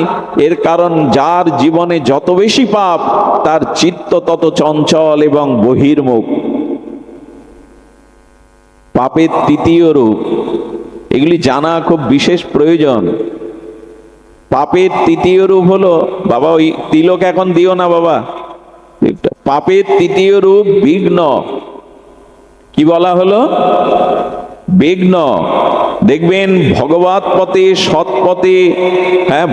এর কারণ যার জীবনে যত বেশি পাপ, তার চিত্ত তত চঞ্চল এবং বহির্মুখ। পাপের তৃতীয় রূপ, এগুলি জানা খুব বিশেষ প্রয়োজন। পাপের তৃতীয় রূপ হলো, বাবা ওই তিলক এখন দিও না বাবা। পাপের তৃতীয় রূপ বিঘ্ন। কি বলা হলো? বিঘ্ন। দেখবেন ভগবত পথে, সৎ পথে,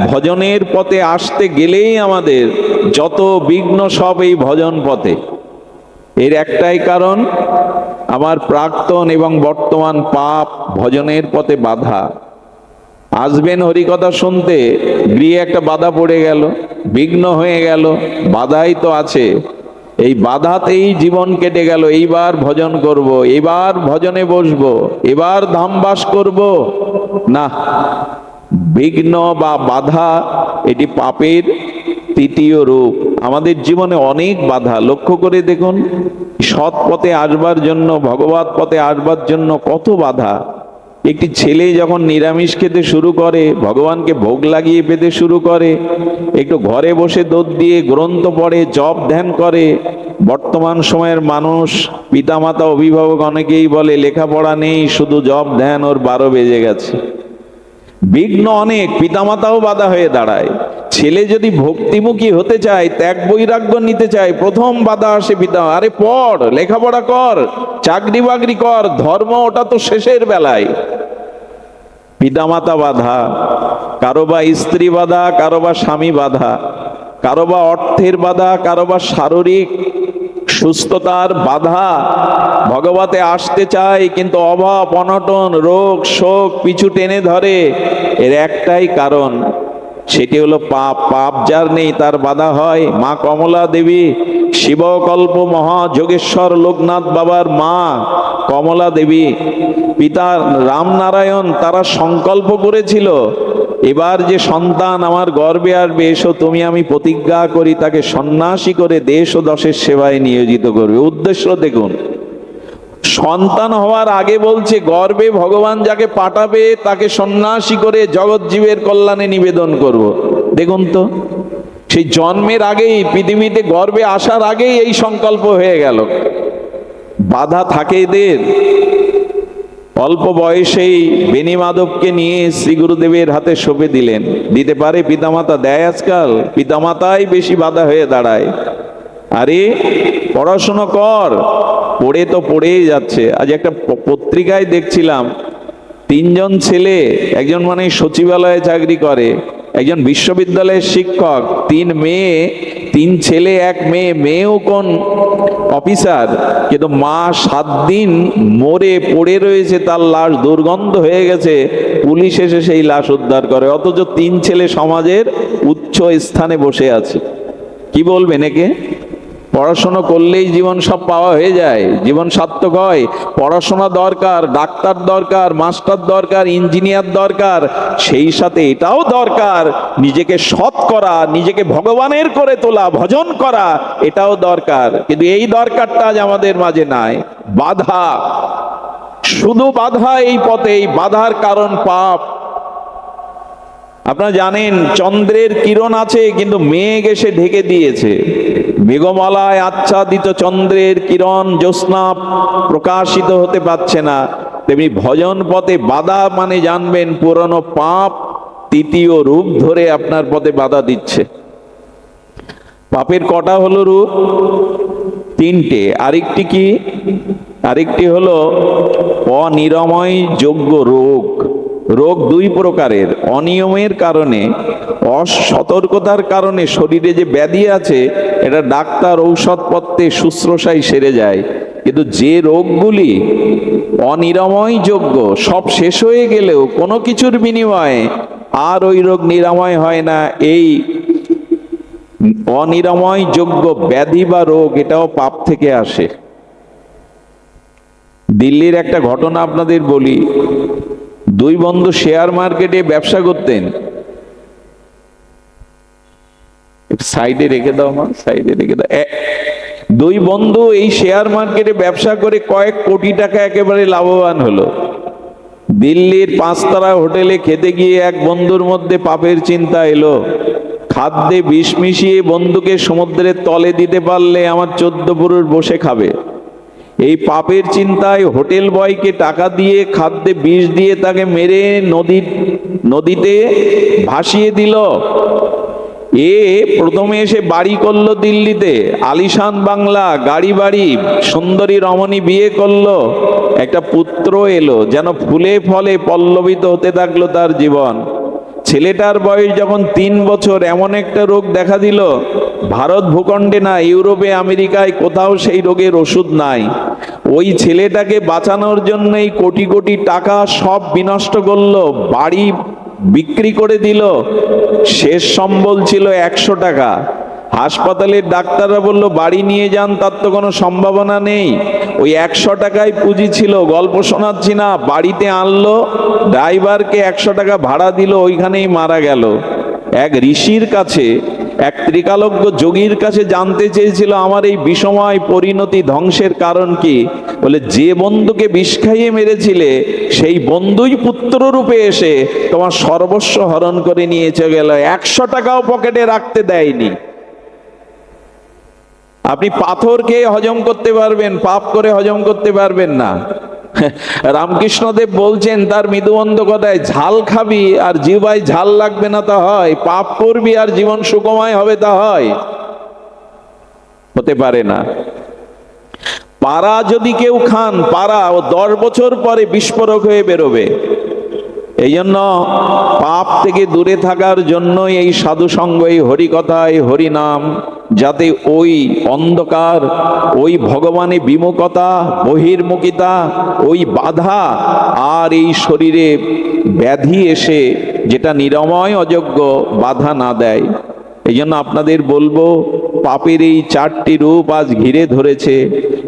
ভজনের পথে আসতে গেলেই আমাদের যত বিঘ্ন সব এই ভজন পথে। এর একটাই কারণ, আমার প্রাক্তন এবং বর্তমান পাপ ভজনের পথে বাধা। আসবেন হরিকথা শুনতে, গৃহে একটা বাধা পড়ে গেল, বিঘ্ন হয়ে গেল, বাধাই তো আছে, এই বাধাতেই জীবন কেটে গেল। এইবার ভজন করব, এবার ভজনে বসবো, এবার ধামবাস করব না। বিঘ্ন বা বাধা, এটি পাপের তৃতীয় রূপ। আমাদের জীবনে অনেক বাধা, লক্ষ্য করে দেখুন। সৎ পথে আসবার জন্য, ভগবত পথে আসবার জন্য কত বাধা। একটি ছেলে যখন নিরামিষ খেতে শুরু করে, ভগবানকে ভোগ লাগিয়ে পেতে শুরু করে, একটু ঘরে বসে দোদ দিয়ে গ্রন্থ পড়ে, জপ ধ্যান করে। বর্তমান সময়ের মানুষ, পিতামাতা, অভিভাবক অনেকেই বলে লেখাপড়া নেই, শুধু জপ ধ্যান, ওর 12 বেজে গেছে। বিঘ্ন অনেক, পিতামাতাও বাধা হয়ে দাঁড়ায়। ছেলে যদি ভক্তিমুখী হতে চায়, ত্যাগ বৈরাগ্য নিতে চায়, প্রথম বাধা আসে পিতা। আরে পড়, লেখাপড়া কর, চাকরি বাকরি কর, ধর্ম ওটা তো শেষের বেলায়। পিতামাতা বাধা, কারো বা স্ত্রী বাধা, কারো বা স্বামী বাধা, কারো বা অর্থের বাধা, কারো বা শারীরিক সুস্থতার বাধা। ভগবতে আসতে চাই, কিন্তু অভাব, অনটন, রোগ, শোক পিছু টেনে ধরে। এর একটাই কারণ, সেটি হলো পাপ। পাপ যার নেই তার বাধা হয়। মা কমলা দেবী, শিবকল্প মহাযোগেশ্বর লোকনাথ বাবার মা কমলা দেবী, পিতা রামনারায়ণ, তারা সংকল্প করেছিল, এবার যে সন্তান আমার গর্ভে আসবে, এসো তুমি আমি প্রতিজ্ঞা করি তাকে সন্ন্যাসী করে দেশ ও দশের সেবায় নিয়োজিত করবে। উদ্দেশ্য দেখুন, সন্তান হওয়ার আগে বলছে গর্ভে ভগবান যাকে পাঠাবে তাকে সন্ন্যাসী করে জগৎ জীবের কল্যাণে নিবেদন করব। দেখুন তো, সেই জন্মের আগেই, পৃথিবীতে গর্ভে আসার আগেই এই সংকল্প হয়ে গেল। বাধা থাকে এদের। অল্প বয়সেই বেনি মাধবকে নিয়ে শ্রী গুরুদেবের হাতে সঁপে দিলেন। দিতে পারে পিতামাতা? দেয় আজকাল? পিতামাতাই বেশি বাধা হয়ে দাঁড়ায়। আরে পড়াশোনা কর, পড়ে তো পড়েই যাচ্ছে। আজ একটা পত্রিকায় দেখছিলাম, 3 জন ছেলে, একজন মানে সচিবালয়ে চাকরি করে, একজন বিশ্ববিদ্যালয়ের শিক্ষক, 3 মেয়ে, 3 ছেলে 1 মেয়ে। মেয়েও কোন অফিসার, কিন্তু মা 7 দিন মরে পড়ে রয়েছে, তার লাশ দুর্গন্ধ হয়ে গেছে, পুলিশ এসে সেই লাশ উদ্ধার করে। অথচ 3 ছেলে সমাজের উচ্চ স্থানে বসে আছে। কি বলবেন একে? পড়াশোনা করলেই জীবন সব পাওয়া হয়ে যায়, জীবন সার্থক হয়? পড়াশোনা দরকার, ডাক্তার দরকার, মাস্টার দরকার, ইঞ্জিনিয়ার দরকার, সেই সাথে এটাও দরকার নিজেকে সৎ করা, নিজেকে ভগবানের করে তোলা, ভজন করা, এটাও দরকার। কিন্তু এই দরকারটা আজ আমাদের মাঝে নাই। বাধা, শুধু বাধা এই পথে। এই বাধার কারণ পাপ। আপনারা জানেন, চন্দ্রের কিরণ আছে, কিন্তু মেঘ এসে ঢেকে দিয়েছে। মেঘমালায় আচ্ছাদিত চন্দ্রের কিরণ, জ্যোৎস্না প্রকাশিত হতে পারছে না। তেমনি ভজন পথে বাধা মানে জানবেন, পুরনো পাপ তৃতীয় রূপ ধরে আপনার পথে বাধা দিচ্ছে। পাপের কটা হলো রূপ? 3টে। আরেকটি কি? আরেকটি হলো অনিরাময় যোগ্য রোগ। রোগ 2 প্রকারের। অনিয়মের কারণে অসতর্কতার কারণে শরীরে যে ব্যাধি আছে এটা ডাক্তার ঔষধপত্রে শুশ্রূষায় সেরে যায়, কিন্তু যে রোগগুলি অনিরাময়যোগ্য সব শেষ হয়ে গেলেও কোনো কিছুর বিনিময়ে আর ওই রোগ নিরাময় হয় না, এই অনিরাময়যোগ্য ব্যাধি বা রোগ এটাও পাপ থেকে আসে। দিল্লির একটা ঘটনা আপনাদের বলি। দুই বন্ধু শেয়ার মার্কেটে ব্যবসা করতেন। সাইডে রেখে দাও মা, সাইডে রেখে দাও। দুই বন্ধু এই শেয়ার মার্কেটে ব্যবসা করে কয়েক কোটি টাকা একেবারে লাভবান হলো। দিল্লির 5 তারা হোটেলে খেতে গিয়ে এক বন্ধুর মধ্যে পাপের চিন্তা এলো, খাদ্যে বিষ মিশিয়ে বন্ধুকে সমুদ্রের তলে দিতে পারলে আমার 14 পুরুষ বসে খাবে। এই পাপের চিন্তায় হোটেল বয়কে টাকা দিয়ে খাদ্যে বিষ দিয়ে তাকে মেরে নদীতে ভাসিয়ে দিল। এ প্রথমে এসে বাড়ি করলো দিল্লিতে, আলিশান বাংলা, গাড়ি বাড়ি, সুন্দরী রমণী বিয়ে করলো, একটা পুত্র এলো, যেন ফুলে ফলে পল্লবিত হতে থাকলো তার জীবন। ছেলেটার বয়স যখন 3 বছর এমন একটা রোগ দেখা দিল, ভারত ভূখণ্ডে না, ইউরোপে আমেরিকায় কোথাও সেই রোগের ওষুধ নাই। ওই ছেলেটাকে বাঁচানোর জন্য এই কোটি কোটি টাকা সব বিনষ্ট করলো, বাড়ি বিক্রি করে দিল, শেষ সম্বল ছিল 100 টাকা। হাসপাতালের ডাক্তাররা বলল বাড়ি নিয়ে যান, তার তো কোনো সম্ভাবনা নেই। ওই 100 টাকায় পুঁজি ছিল, গল্প শোনাচ্ছি না। বাড়িতে আনলো, ড্রাইভারকে 100 টাকা ভাড়া দিল, ওইখানেই মারা গেল। এক ঋষির কাছে, এক ত্রিকালজ্ঞ যোগীর কাছে জানতে চেয়েছিল আমার এই বিষময় পরিণতি ধ্বংসের কারণ কি। বলে যে বন্ধুকে বিষ খাইয়ে মেরেছিলে সেই বন্ধুই পুত্র রূপে এসে তোমার সর্বস্ব হরণ করে নিয়ে চলে গেল, 100 টাকাও পকেটে রাখতে দেয়নি। আপনি পাথর খেয়ে হজম করতে পারবেন, পাপ করে হজম করতে পারবেন না। রামকৃষ্ণদেব বলছেন তার মৃদুবন্ধ কথায়, ঝাল খাবি আর জিহ্বায় ঝাল লাগবে না তা হয়, পাপ করবি আর জীবন সুখময় হবে তা হয়? হতে পারে না। পারা যদি কেউ খান, পারা ও 10 বছর পরে বিস্ফোরক হয়ে বেরোবে। এই জন্য পাপ থেকে দূরে থাকার জন্যই এই সাধু সঙ্গ, এই হরিকথা, এই হরিনাম, যাতে ওই অন্ধকার, ওই ভগবানে বিমুখতা, বহির্মুখিতা, ওই বাধা আর এই শরীরে ব্যাধি এসে যেটা নিরাময় অযোগ্য বাধা না দেয়। এই জন্য আপনাদের বলবো, পাপের এই 4টি রূপ আজ ঘিরে ধরেছে।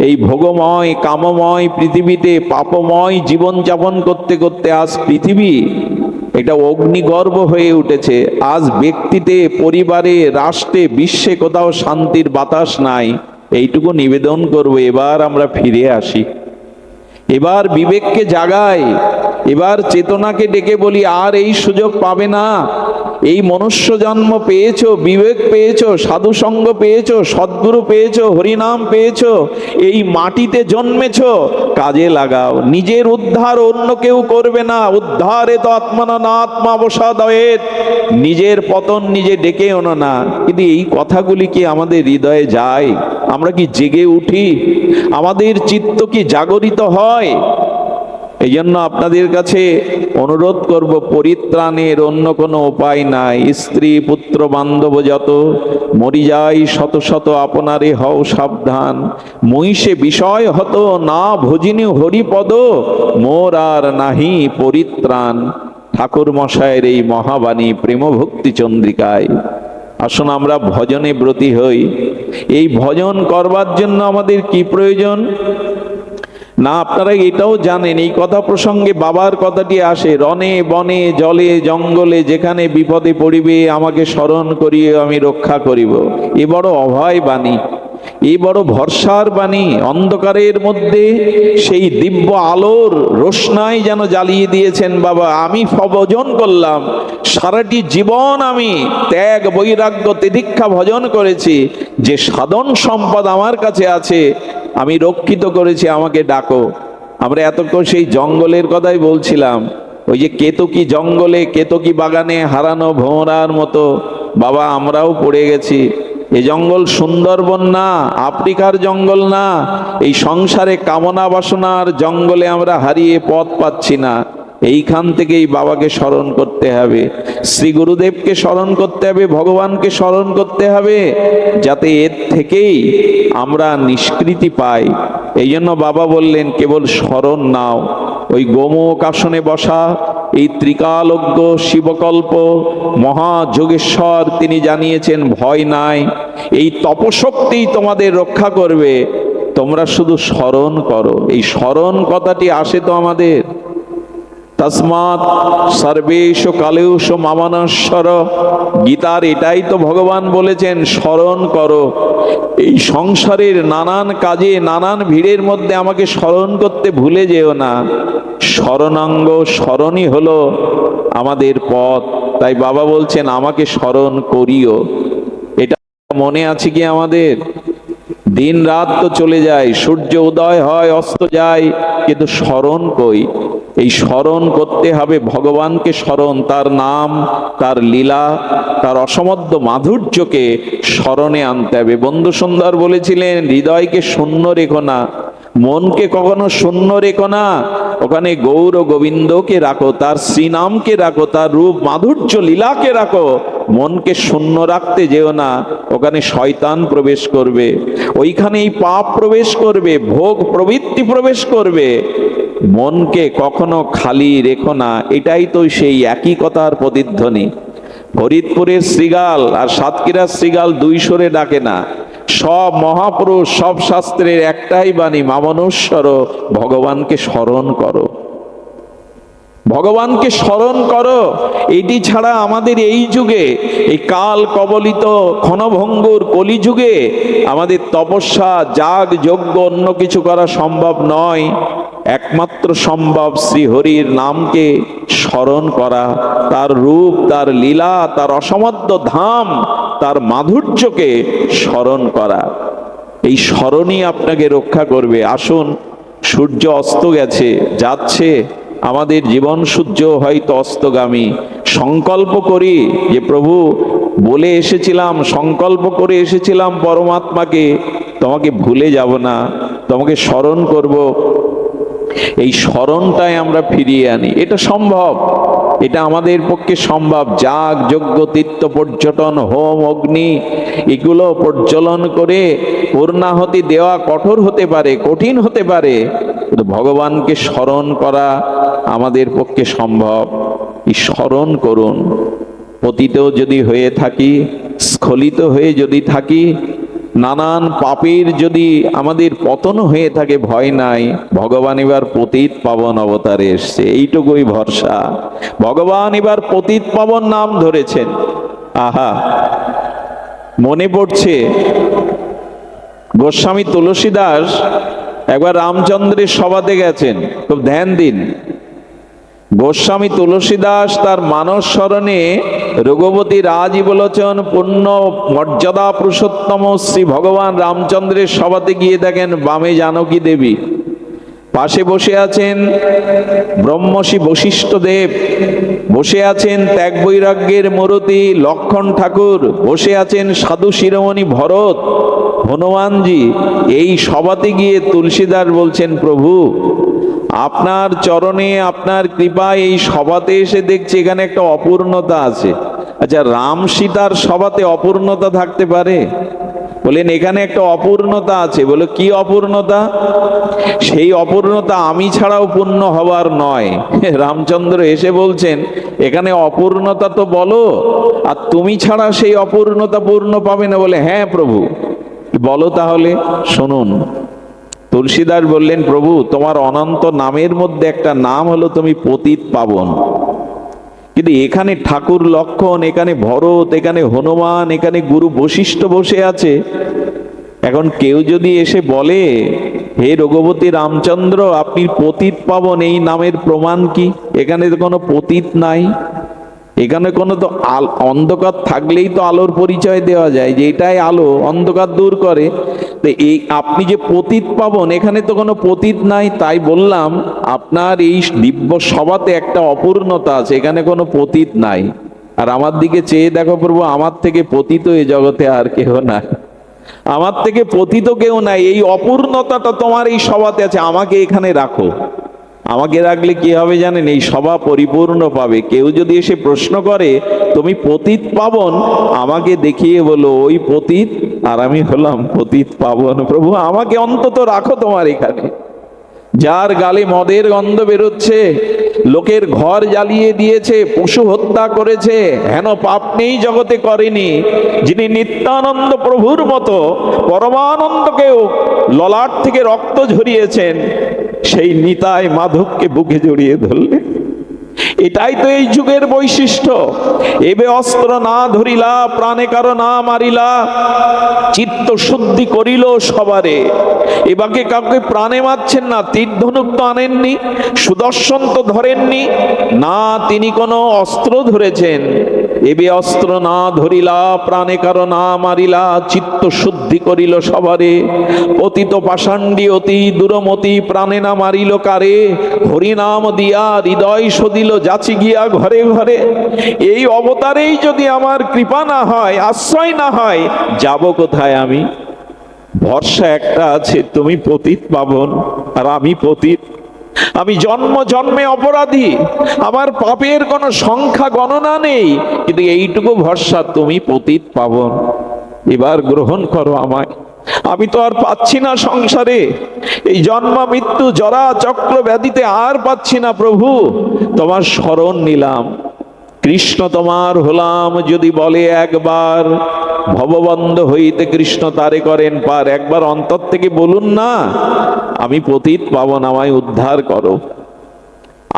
এই ভোগময় কামময় পৃথিবীতে পাপময় জীবন যাপন করতে করতে আজ পৃথিবী এটা অগ্নিগর্ভ হয়ে উঠেছে। আজ ব্যক্তিতে, পরিবারে, রাষ্ট্রে, বিশ্বে কোথাও শান্তির বাতাস নাই। এইটুকু নিবেদন করবো, এবার আমরা ফিরে আসি, এবার বিবেককে জাগাই, এবার চেতনাকে ডেকে বলি আর এই সুযোগ পাবে না। এই মনুষ্য জন্ম পেয়েছো, বিবেক পেয়েছো, সাধু সঙ্গ পেয়েছো, সদ্গুরু পেয়েছো, হরিনাম পেয়েছো, এই মাটিতে জন্মেছো, কাজে লাগাও। নিজের উদ্ধার অন্য কেউ করবে না। উদ্ধারে তো আত্মনা না আত্মা অবসাদয়েত, নিজের পতন নিজে ডেকে ওনো না। কিন্তু এই কথাগুলি কি আমাদের হৃদয়ে যায়? আমরা কি জেগে উঠি? আমাদের চিত্ত কি জাগরিত হয়? এই জন্য আপনাদের কাছে অনুরোধ করব, পরিত্রাণের অন্য কোনো উপায় নাই। স্ত্রী পুত্র বান্ধব যত, মরি যাই শত শত, আপনারে হও সাবধান। মহিষে বিষয় হত না ভজিনী হরিপদ, মোর আর নাহি পরিত্রাণ। ঠাকুর মশায়ের এই মহাবাণী প্রেম ভক্তি চন্দ্রিকায়। আসুন আমরা ভজনে ব্রতী হই। এই ভজন করবার জন্য আমাদের কি প্রয়োজন না, আপনারা এটাও জানেন। এই কথা প্রসঙ্গে বাবার কথাটি আসে, রণে বনে জলে জঙ্গলে যেখানে বিপদে পড়িবে আমাকে স্মরণ করিয়ে আমি রক্ষা করিব। এ বড় অভয় বাণী, এ বড় ভরসার বাণী। অন্ধকারের মধ্যে সেই দিব্য আলোর রোশনাই যেন জ্বালিয়ে দিয়েছেন বাবা। আমি ভজন করলাম, সারাটি জীবন আমি ত্যাগ বৈরাগ্য তিতিক্ষা ভজন করেছি। যে সাধন সম্পদ আমার কাছে আছে আমি রক্ষিত করেছি, আমাকে ডাকো। আমরা এতক্ষণ সেই জঙ্গলের কথাই বলছিলাম। ওই যে কেতকী জঙ্গলে, কেতকী বাগানে হারানো ভোমরার মতো বাবা আমরাও পড়ে গেছি। এ জঙ্গল সুন্দরবন না, আফ্রিকার জঙ্গল না। এই সংসারে কামনা বাসনার জঙ্গলে আমরা হারিয়ে পথ পাচ্ছি না। এইখান থেকেই বাবাকে স্মরণ করতে হবে, শ্রী গুরুদেবকে স্মরণ করতে হবে, ভগবানকে স্মরণ করতে হবে, যাতে এর থেকেই আমরা নিষ্কৃতি পাই। এই জন্য বাবা বললেন কেবল স্মরণ নাও। ওই গোমুখ আসনে বসা এই ত্রিকালজ্ঞ শিবকল্প মহাযোগেশ্বর তিনি জানিয়েছেন ভয় নাই, এই তপশক্তি তোমাদের রক্ষা করবে, তোমরা শুধু স্মরণ করো। এই স্মরণ কথাটি আসে তো আমাদের, তসমাৎ সর্বেষু কালেষু মামনশ্বর, গীতার এটাই তো ভগবান বলেছেন, স্মরণ করো। এই সংসারের নানান কাজে নানান ভিড়ের মধ্যে আমাকে স্মরণ করতে ভুলে যেও না। স্মরণাঙ্গ স্মরণই হলো আমাদের পথ। তাই বাবা বলছেন আমাকে স্মরণ করিও। এটা মনে আছে কি আমাদের? দিন রাত তো চলে যায়, সূর্য উদয় হয় অস্ত যায়, কিন্তু স্মরণ কই? এই স্মরণ করতে হবে ভগবানকে, স্মরণ, তার নাম, তার লীলা, তার অসমধ্য মাধুর্যকে স্মরণে আনতে হবে। বন্ধু সুন্দর বলেছিলেন হৃদয়কে শূন্য রেখো না, মনকে কখনো শূন্য রেখো না, ওখানে গৌর গোবিন্দকে রাখো, তার শ্রীনামকে রাখো, তার রূপ মাধুর্য লীলাকে রাখো। মনকে শূন্য রাখতে যেও না, ওখানে শয়তান প্রবেশ করবে, ওইখানেই পাপ প্রবেশ করবে, ভোগ প্রবৃত্তি প্রবেশ করবে। মনকে কখনো খালি রেখো না। এটাই তো সেই একই কথার প্রতিধ্বনি। ফরিদপুরের শ্রীগাল আর সাতক্ষীরার শ্রীগাল দুই সুরে ডাকে না। সব মহাপুরুষ, সব শাস্ত্রের একটাই বাণী, মামনুষ্বর, ভগবানকে স্মরণ করো, ভগবানকে স্মরণ করো। এটি ছাড়া আমাদের এই যুগে, এই কাল কবলিত ক্ষণভঙ্গুর কলিযুগে আমাদের তপস্যা, যাগ, যজ্ঞ, অন্য কিছু করা সম্ভব নয়। একমাত্র সম্ভব শ্রীহরির নামকে স্মরণ করা, তার রূপ, তার লীলা, তার অসমাদ্য ধাম, তার মাধুর্যকে স্মরণ করা। এই স্মরণই আপনাকে রক্ষা করবে। আসুন, সূর্য অস্ত গেছে, যাচ্ছে, আমাদের জীবন সূর্য হয়তো অস্তগামী। সংকল্প করি যে প্রভু বলে এসেছিলাম, সংকল্প করে এসেছিলাম পরমাত্মাকে, তোমাকে ভুলে যাব না, তোমাকে স্মরণ করব। এই স্মরণটাই আমরা ফিরিয়ে আনি। এটা সম্ভব, এটা আমাদের পক্ষে সম্ভব। যাগ, যজ্ঞ, তীর্থ, পর্যটন, হোম, অগ্নি, এগুলো প্রজ্বলন করে পূর্ণাহতি দেওয়া কঠোর হতে পারে, কঠিন হতে পারে, কিন্তু ভগবানকে স্মরণ করা আমাদের পক্ষে সম্ভব। এই স্মরণ করুন। পতিত যদি হয়ে থাকি, স্খলিত হয়ে যদি থাকি, নানান পাপের যদি আমাদের পতন হয়ে থাকে, ভয় নাই, ভগবান এবার পতিত পাবন অবতারে এসছে, এইটুকুই ভরসা। ভগবান এবার পতিত পাবন নাম ধরেছেন। আহা, মনে পড়ছে গোস্বামী তুলসীদাস একবার রামচন্দ্রের সভাতে গেছেন। খুব ধ্যান দিন। গোস্বামী তুলসীদাস তার মানস স্মরণে রঘুপতি রাজি বলোচন পূর্ণ মর্যাদা পুরুষোত্তম শ্রী ভগবান রামচন্দ্রের সভাতে গিয়ে দেখেন বামে জানকী দেবী, পাশে বসে আছেন ব্রহ্মর্ষি বশিষ্ঠ দেব, বসে আছেন ত্যাগ বৈরাগ্যের মূরতি লক্ষণ ঠাকুর, বসে আছেন সাধু শিরোমণি ভরত, হনুমানজি। এই সভাতে গিয়ে তুলসীদাস বলছেন, প্রভু আপনার চরণে, আপনার কৃপায় এই সভাতে এসে দেখছি এখানে একটা অপূর্ণতা আছে। আচ্ছা, রাম সীতার সভাতে অপূর্ণতা থাকতে পারে? বলেন এখানে একটা অপূর্ণতা আছে। বলে কি অপূর্ণতা? সেই অপূর্ণতা আমি ছাড়াও পূর্ণ হবার নয়। রামচন্দ্র এসে বলছেন এখানে অপূর্ণতা তো বলো, আর তুমি ছাড়া সেই অপূর্ণতা পূর্ণ পাবে না। বলে হ্যাঁ প্রভু, বলো তাহলে, শুনুন। তুলসীদাস বললেন, প্রভু তোমার অনন্ত নামের মধ্যে একটা নাম হলো তুমি পতিত পাবন। কিন্তু এখানে ঠাকুর লক্ষণ, এখানে ভরত, এখানে হনুমান, এখানে গুরু বশিষ্ঠ বসে আছে। এখন কেউ যদি এসে বলে, হে রঘুপতি রামচন্দ্র আপনি পতিত পাবন, এই নামের প্রমাণ কি? এখানে তো কোনো পতিত নাই, এখানে কোনো তো অন্ধকার থাকলেই তো আলোর পরিচয় দেওয়া যায় যে এটাই আলো, অন্ধকার দূর করে। তো এই আপনি যে পতিত পাবন, এখানে তো কোনো পতিত নাই। তাই বললাম আপনার এই দিব্য সভাতে একটা অপূর্ণতা আছে, এখানে কোনো পতিত নাই। আর আমার দিকে চেয়ে দেখো প্রভু, আমার থেকে পতিত এই জগতে আর কেউ নাই, আমার থেকে পতিত কেউ নাই। এই অপূর্ণতাটা তোমার এই সভাতে আছে, আমাকে এখানে রাখো। আমাকে রাখলে কি হবে জানেন, এই সভা পরিপূর্ণ পাবে। কেউ যদি এসে প্রশ্ন করে তুমি পতিত পাবন, আমাকে দেখিয়ে বলো ওই পতিত আর আমি হলাম পতিত পাবন। প্রভু আমাকে অন্তত রাখো তোমার এখানে। যার গালে মদের গন্ধ বেরোচ্ছে, লোকের ঘর জ্বালিয়ে দিয়েছে, পশু হত্যা করেছে, হেন পাপ নেই জগতে করেনি, যিনি নিত্যানন্দ প্রভুর মতো পরমানন্দকেও ললাট থেকে রক্ত ঝরিয়েছেন, সেই নিতাই মাধবকে বুকে জড়িয়ে ধরলেন। এটাই তো এই যুগের বৈশিষ্ট্য। এবে অস্ত্র না ধরিলা, প্রাণে কারো না মারিলা, চিত্ত শুদ্ধি করিল সবারে। এবাকে কাউকে প্রাণে মারছেন না, তীর ধনুক তো আনেননি, সুদর্শন তো ধরেননি না, তিনি কোনো অস্ত্র ধরেছেন। এবে অস্ত্র না ধরিলা, প্রাণে কারো না মারিলা, চিত্ত শুদ্ধি করিল সবারে। পতিত পাষাণ্ডী অতি দূরমতি, প্রাণে না মারিল কারে, হরিনাম দিয়া হৃদয় সদিল যাচি গিয়া ঘরে ঘরে। এই অবতারেই যদি আমার কৃপা না হয়, আশ্রয় না হয়, যাব কোথায় আমি? ভরসা একটা আছে, তুমি পতিত পাবন আর আমি পতিত। আমি জন্ম জন্মে অপরাধী, আমার পাপের কোনো সংখ্যা গণনা নেই, কিন্তু এইটুকু ভরসা তুমি পতিত পাবন। এবার গ্রহণ করো আমায়। আমি তো আর পাচ্ছি না সংসারে, এই জন্ম মৃত্যু জরা চক্র ব্যাধিতে আর পাচ্ছি না। প্রভু তোমার শরণ নিলাম, কৃষ্ণ তোমার হলাম যদি বলে একবার, ভববন্ধ হইতে কৃষ্ণ তারে করেন পার। একবার অন্তর থেকে বলুন না, আমি পতিত পাবন, আমায় উদ্ধার করো।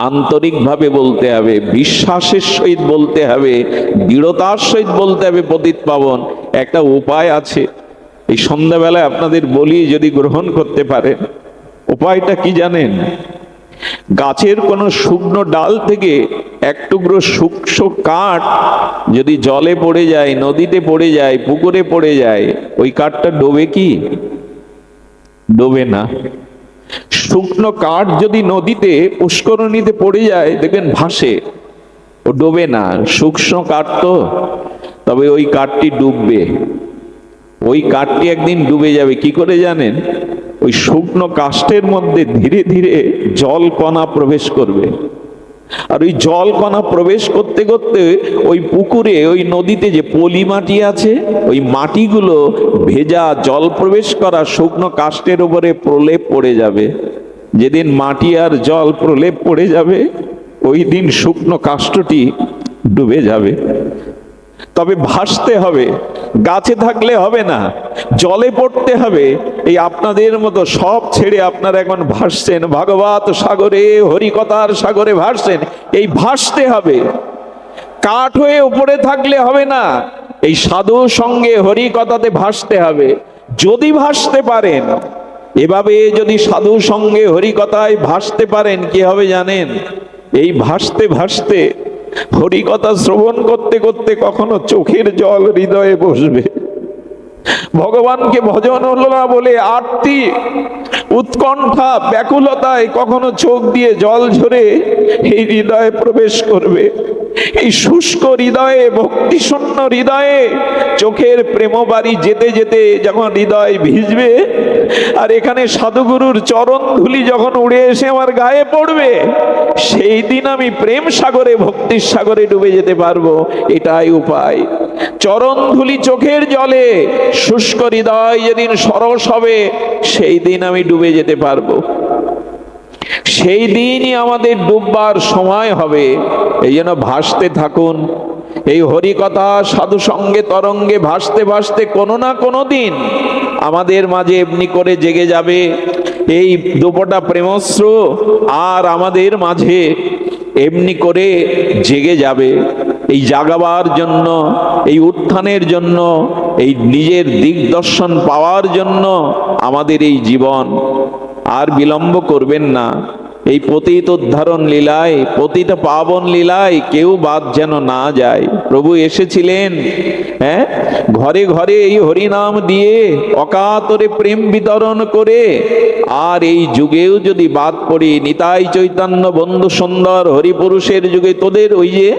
আন্তরিকভাবে বলতে হবে, বিশ্বাসের সহিত বলতে হবে, দৃঢ়তার সহিত বলতে হবে পতিত পাবন। একটা উপায় আছে, এই সন্ধ্যাবেলায় আপনাদের বলি, যদি গ্রহণ করতে পারেন। উপায়টা কি জানেন? গাছের কোনো শুকনো ডাল থেকে এক টুকরো শুষ্ক কাঠ যদি জলে পড়ে যায়, নদীতে পড়ে যায়, পুকুরে পড়ে যায়, ওই কাঠটা ডোবে কি? ডোবে না। শুকনো কাঠ যদি নদীতে পুষ্করণীতে পড়ে যায়, দেখবেন ভাসে, ও ডোবে না। শুকনো কাঠ তো, তবে ওই কাঠটি ডুববে। ওই কাঠটি একদিন ডুবে যাবে। কি করে জানেন? ওই শুকনো কাষ্ঠের মধ্যে ধীরে ধীরে জল কণা প্রবেশ করবে, আর ওই জল কণা প্রবেশ করতে করতে ওই পুকুরে, ওই নদীতে যে পলি মাটি আছে, ওই মাটিগুলো ভেজা জল প্রবেশ করা শুকনো কাষ্ঠের উপরে প্রলেপ পড়ে যাবে। যেদিন মাটি আর জল প্রলেপ পড়ে যাবে, ওই দিন শুকনো কাষ্ঠটি ডুবে যাবে। তবে ভাসতে হবে, গাছে থাকলে হবে না, জলে পড়তে হবে। এই আপনাদের মতো সব ছেড়ে আপনারা এখন ভাসছেন, ভাগবত সাগরে, হরিকথার সাগরে ভাসছেন। এই ভাসতে হবে, কাঠ হয়ে উপরে থাকলে হবে না, এই সাধু সঙ্গে হরিকথাতে ভাসতে হবে। যদি ভাসতে পারেন, এভাবে যদি সাধু সঙ্গে হরিকথায় ভাসতে পারেন, কি হবে জানেন? এই ভাসতে ভাসতে হরিকথা শ্রবণ করতে করতে কখনো চোখের জল হৃদয়ে বসবে। ভগবানকে ভজন হলো না বলে আরতি, উৎকণ্ঠা, ব্যাকুলতায় কখনো চোখ দিয়ে জল ঝরে এই হৃদয়ে প্রবেশ করবে। এই শুষ্ক হৃদয়ে, ভক্তিশূন্য হৃদয়ে চোখের প্রেমবাড়ি যেতে যেতে যখন হৃদয় ভিজবে, আর এখানে সাধুগুরুর চরণ ধুলি যখন উড়ে এসে আমার গায়ে পড়বে, সেই দিন আমি প্রেম সাগরে, ভক্তির সাগরে ডুবে যেতে পারবো। এটাই উপায়। চরণ ধুলি চোখের জলে, শুষ্ক হৃদয় যেদিন সরস হবে, সেই দিন আমি ডুবে যেতে পারবো। সেই দিনই আমাদের ডুববার সময় হবে। এই জন্য ভাসতে থাকুন। এই হরিকথা সাধু সঙ্গে তরঙ্গে ভাসতে ভাসতে কোনো না কোনো দিন আমাদের মাঝে এমনি করে জেগে যাবে এই দুপটা প্রেমস্র, আর আমাদের মাঝে এমনি করে জেগে যাবে। এই জাগাবার জন্য, এই উত্থানের জন্য, এই নিজের দিগদর্শন পাওয়ার জন্য আমাদের এই জীবন। আর বিলম্ব করবেন না। এই পতিত উদ্ধারণ লীলায়, পতিত পাবন লীলায় কেউ বাদ যেন না যায়। প্রভু এসেছিলেন ঘরে ঘরে এই হরিনাম দিয়ে অকাতরে প্রেম বিতরণ করে। আর এই যুগেও যদি বাদ পড়ি, নিতাই চৈতন্য বন্ধু সুন্দর হরিপুরুষের যুগে তোদের ওই যে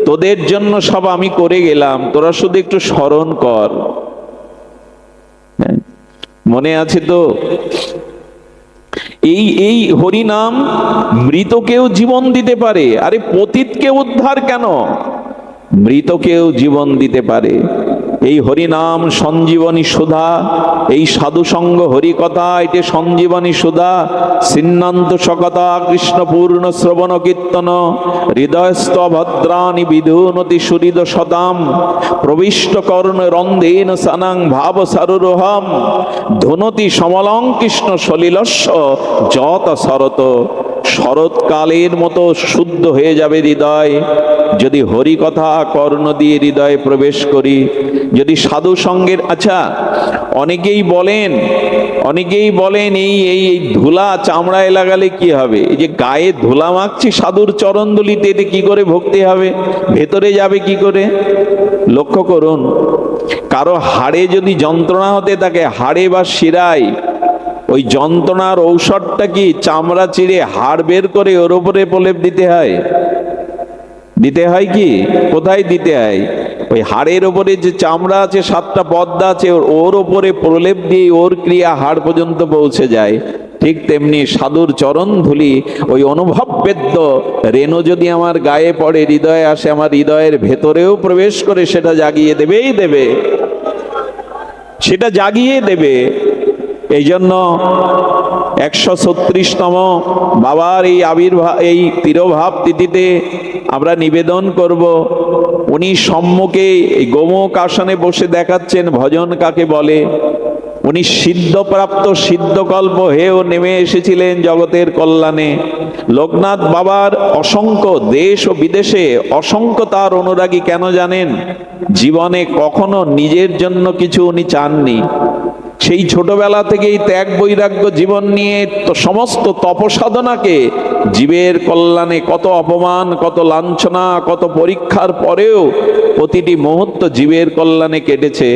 তোদের জন্য সব আমি করে গেলাম, তোরা শুধু একটু স্মরণ কর। মনে আছে তো? এই হরি নাম মৃতকেও জীবন দিতে পারে। আরে পতিতকে উদ্ধার কেন, মৃতকেও জীবন দিতে পারে। এই হরি নাম সঞ্জীবনী সুধা, এই সাধু সঙ্গ হরি কথা, এটি সঞ্জীবনী সুধা। সিন্নান্ত সকতা কৃষ্ণ পূর্ণ শ্রবণ কীর্তন, হৃদয়স্থ ভদ্রাণি বিধুনতি সুহৃদ সদাম, প্রবিষ্ট কর্ণ রন্ধেন সানাং ভাব সারুরোহম, ধুনতি সমলং কৃষ্ণ সলিলস্য যত শরত। শরৎকালের মতো শুদ্ধ হয়ে যাবে হৃদয় যদি হরি কথা কর্ণ দিয়ে হৃদয়ে প্রবেশ করি, যদি সাধু সঙ্গের। আচ্ছা, অনেকেই বলেন এই এই এই ধুলা চামড়ায় লাগালে কি হবে? এই যে গায়ে ধুলা মাখছি সাধুর চরণ ধুলিতে, এতে কি করে ভক্তি হবে? ভেতরে যাবে কি করে? লক্ষ্য করুন, কারো হাড়ে যদি যন্ত্রণা হতে থাকে, হাড়ে বা শিরায়, ওই যন্ত্রণার ঔষধটা কি চামড়া চিড়ে হাড় বের করে ওর উপরে প্রলেপ দিতে হয়? কি কোথায় দিতে হয়? ওই হাড়ের ওপরে যে চামড়া আছে, 7টা পর্দা আছে, ওর ওপরে প্রলেপ দিয়ে ওর ক্রিয়া হাড় পর্যন্ত পৌঁছে যায়। ঠিক তেমনি সাধুর চরণ ধুলি, ওই অনুভব বেদ্য রেণু যদি আমার গায়ে পড়ে, হৃদয়ে আসে, আমার হৃদয়ের ভেতরেও প্রবেশ করে, সেটা জাগিয়ে দেবে। এই জন্য 136তম বাবার এই এই তিরোভাব তিথিতে আমরা নিবেদন করব, উনি সম্মুখে এই গোমুখ আসনে বসে দেখাচ্ছেন ভজন কাকে বলে। উনি সিদ্ধপ্রাপ্ত সিদ্ধকল্প হেও নেমে এসেছিলেন জগতের কল্যাণে। লোকনাথ বাবার অসংখ্য দেশ ও বিদেশে অসংখ্য তার অনুরাগী কেন জানেন? জীবনে কখনো নিজের জন্য কিছু উনি চাননি। সেই ছোটবেলা থেকেই ত্যাগ বৈরাগ্য জীবন নিয়ে সমস্ত তপসাধনাকে জীবের কল্যাণে, কত অপমান, কত লাঞ্ছনা, কত পরীক্ষার পরেও প্রতিটি মুহূর্ত জীবের কল্যাণে কেটেছে।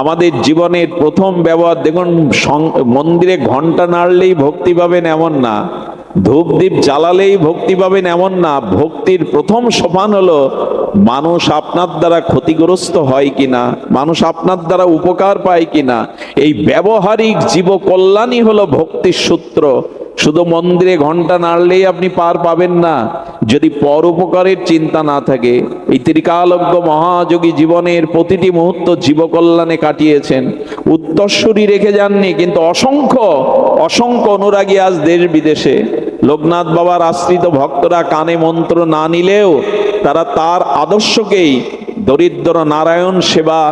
আমাদের জীবনের প্রথম ব্যবহার দেখুন, মন্দিরে ঘন্টা নাড়লেই ভক্তি পাবেন এমন না, ধূপ দ্বীপ জ্বালালেই ভক্তি পাবেন এমন না। ভক্তির প্রথম সোপান হলো মানুষ আপনার দ্বারা ক্ষতিগ্রস্ত হয় কিনা, মানুষ আপনার দ্বারা উপকার পায় কিনা। এই ব্যবহারিক জীব কল্যাণই হলো ভক্তির সূত্র। শুধু মন্দিরে ঘন্টা নাড়লেই আপনি পার পাবেন না যদি পর উপকারের চিন্তা না থাকে। এই ত্রিকালজ্ঞ মহাযোগী জীবনের প্রতিটি মুহূর্ত জীবকল্যাণে কাটিয়েছেন, উত্তরসূরি রেখে যাননি। কিন্তু অসংখ্য অনুরাগী আজ দেশ বিদেশে। লোকনাথ বাবার আশ্রিত ভক্তরা কানে মন্ত্র না নিলেও তারা তার আদর্শকেই, দরিদ্র নারায়ণ সেবা,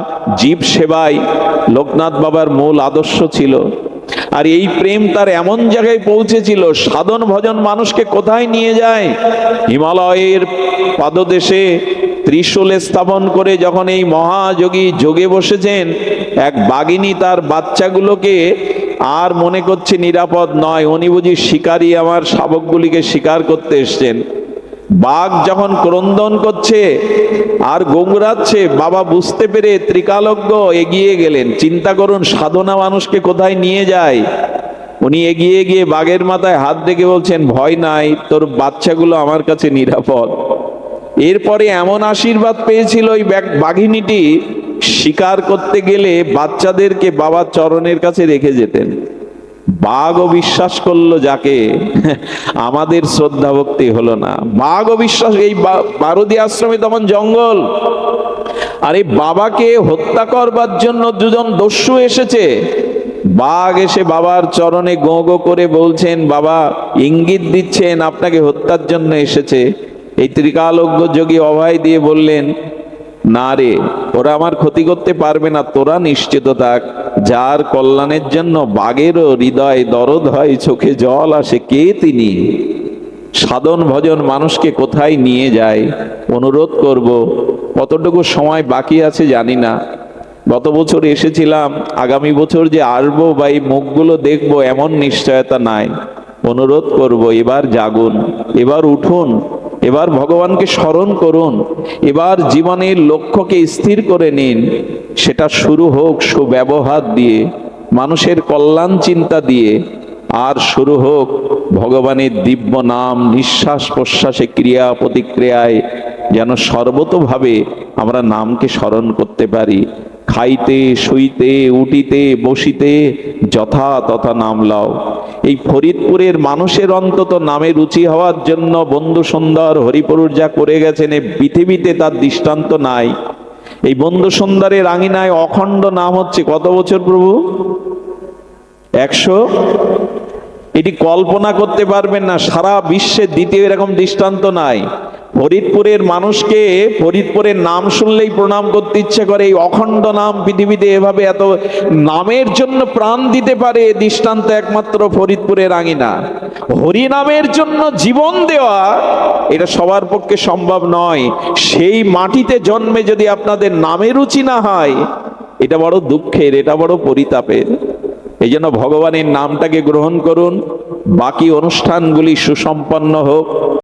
জীব সেবাই লোকনাথ বাবার মূল আদর্শ ছিল। আর এই প্রেম তার এমন জায়গায় পৌঁছেছিল, সাধন ভজন মানুষকে কোথায় নিয়ে যায়? হিমালয়ের পাদদেশে ত্রিশূলে স্থাপন করে যখন এই মহাযোগী যোগে বসেছেন, এক বাঘিনী তার বাচ্চাগুলোকে আর মনে করছে নিরাপদ নয়, উনি বুঝি শিকারী, আমার শাবকগুলিকে শিকার করতে এসছেন। বাঘ যখন ক্রন্দন করছে আর গোংরাচ্ছে, বাবা বুঝতে পেরে ত্রিকালজ্ঞ এগিয়ে গেলেন। চিন্তা করুন, সাধনা মানুষকে কোথায় নিয়ে যায়। উনি এগিয়ে গিয়ে বাঘের মাথায় হাত রেখে বলছেন, ভয় নাই, তোর বাচ্চাগুলো আমার কাছে নিরাপদ। এরপরে এমন আশীর্বাদ পেয়েছিল ওই বাঘিনীটি, শিকার করতে গেলে বাচ্চাদেরকে বাবার চরণের কাছে রেখে যেতেন। বাঘও বিশ্বাস করলো যাকে, আমাদের শ্রদ্ধা ভক্তি হলো না। বাঘও বিশ্বাস। এই বারুদি আশ্রমে তখন জঙ্গল, আর এই বাবাকে হত্যা করবার জন্য দুজন দস্যু এসেছে। বাঘ এসে বাবার চরণে গো গো করে বলছেন, বাবা ইঙ্গিত দিচ্ছেন আপনাকে হত্যার জন্য এসেছে। এই ত্রিকালজ্ঞ যোগী অভয় দিয়ে বললেন, না রে, ওরা আমার ক্ষতি করতে পারবে না, তোরা নিশ্চিত থাক। যার কল্যাণের জন্য বাঘেরও হৃদয় দরদ হয়, চোখে জল আসে, কে তিনি? সাধন ভজন মানুষকে কোথায় নিয়ে যায়। অনুরোধ করব, কতটুকু সময় বাকি আছে জানি না। গত বছর এসেছিলাম, আগামী বছর যে আসবো বা এই মুখগুলো দেখবো এমন নিশ্চয়তা নাই। অনুরোধ করব, এবার জাগুন, এবার উঠুন, এবার ভগবানকে স্মরণ করুন, এবার জীবনের লক্ষ্যকে স্থির করে নিন। সেটা শুরু হোক সুব্যবহার দিয়ে, মানুষের কল্যাণ চিন্তা দিয়ে, আর শুরু হোক ভগবানের দিব্য নাম নিঃশ্বাস প্রশ্বাসে, ক্রিয়া প্রতিক্রিয়ায়, যেন সর্বতোভাবে আমরা নামকে স্মরণ করতে পারি। খাইতে শুইতে উঠিতে বসিতে যথা তথা নাম লও। এই ফরিদপুরের মানুষের অন্তত নামে রুচি হওয়ার জন্য বন্ধু সুন্দর হরিপুরুষ যা করে গেছেন, এই পৃথিবীতে তার দৃষ্টান্ত নাই। এই বন্ধু সুন্দরের আঙিনায় অখণ্ড নাম হচ্ছে কত বছর প্রভু? 100। এটি কল্পনা করতে পারবেন না, সারা বিশ্বে দ্বিতীয় এরকম দৃষ্টান্ত নাই। ফরিদপুরের মানুষকে ফরিদপুরের নাম শুনলেই প্রণাম করতে ইচ্ছে করে। এই অখণ্ড নাম পৃথিবীতে এভাবে এত নামের জন্য প্রাণ দিতে পারে, দৃষ্টান্ত একমাত্র ফরিদপুরের আঙিনা। হরি নামের জন্য জীবন দেওয়া এটা সবার পক্ষে সম্ভব নয়। সেই মাটিতে জন্মে যদি আপনাদের নামে রুচি না হয়, এটা বড় দুঃখের, এটা বড় পরিতাপের। এই জন্য ভগবানের নামটাকে গ্রহণ করুন, বাকি অনুষ্ঠানগুলি সুসম্পন্ন হোক।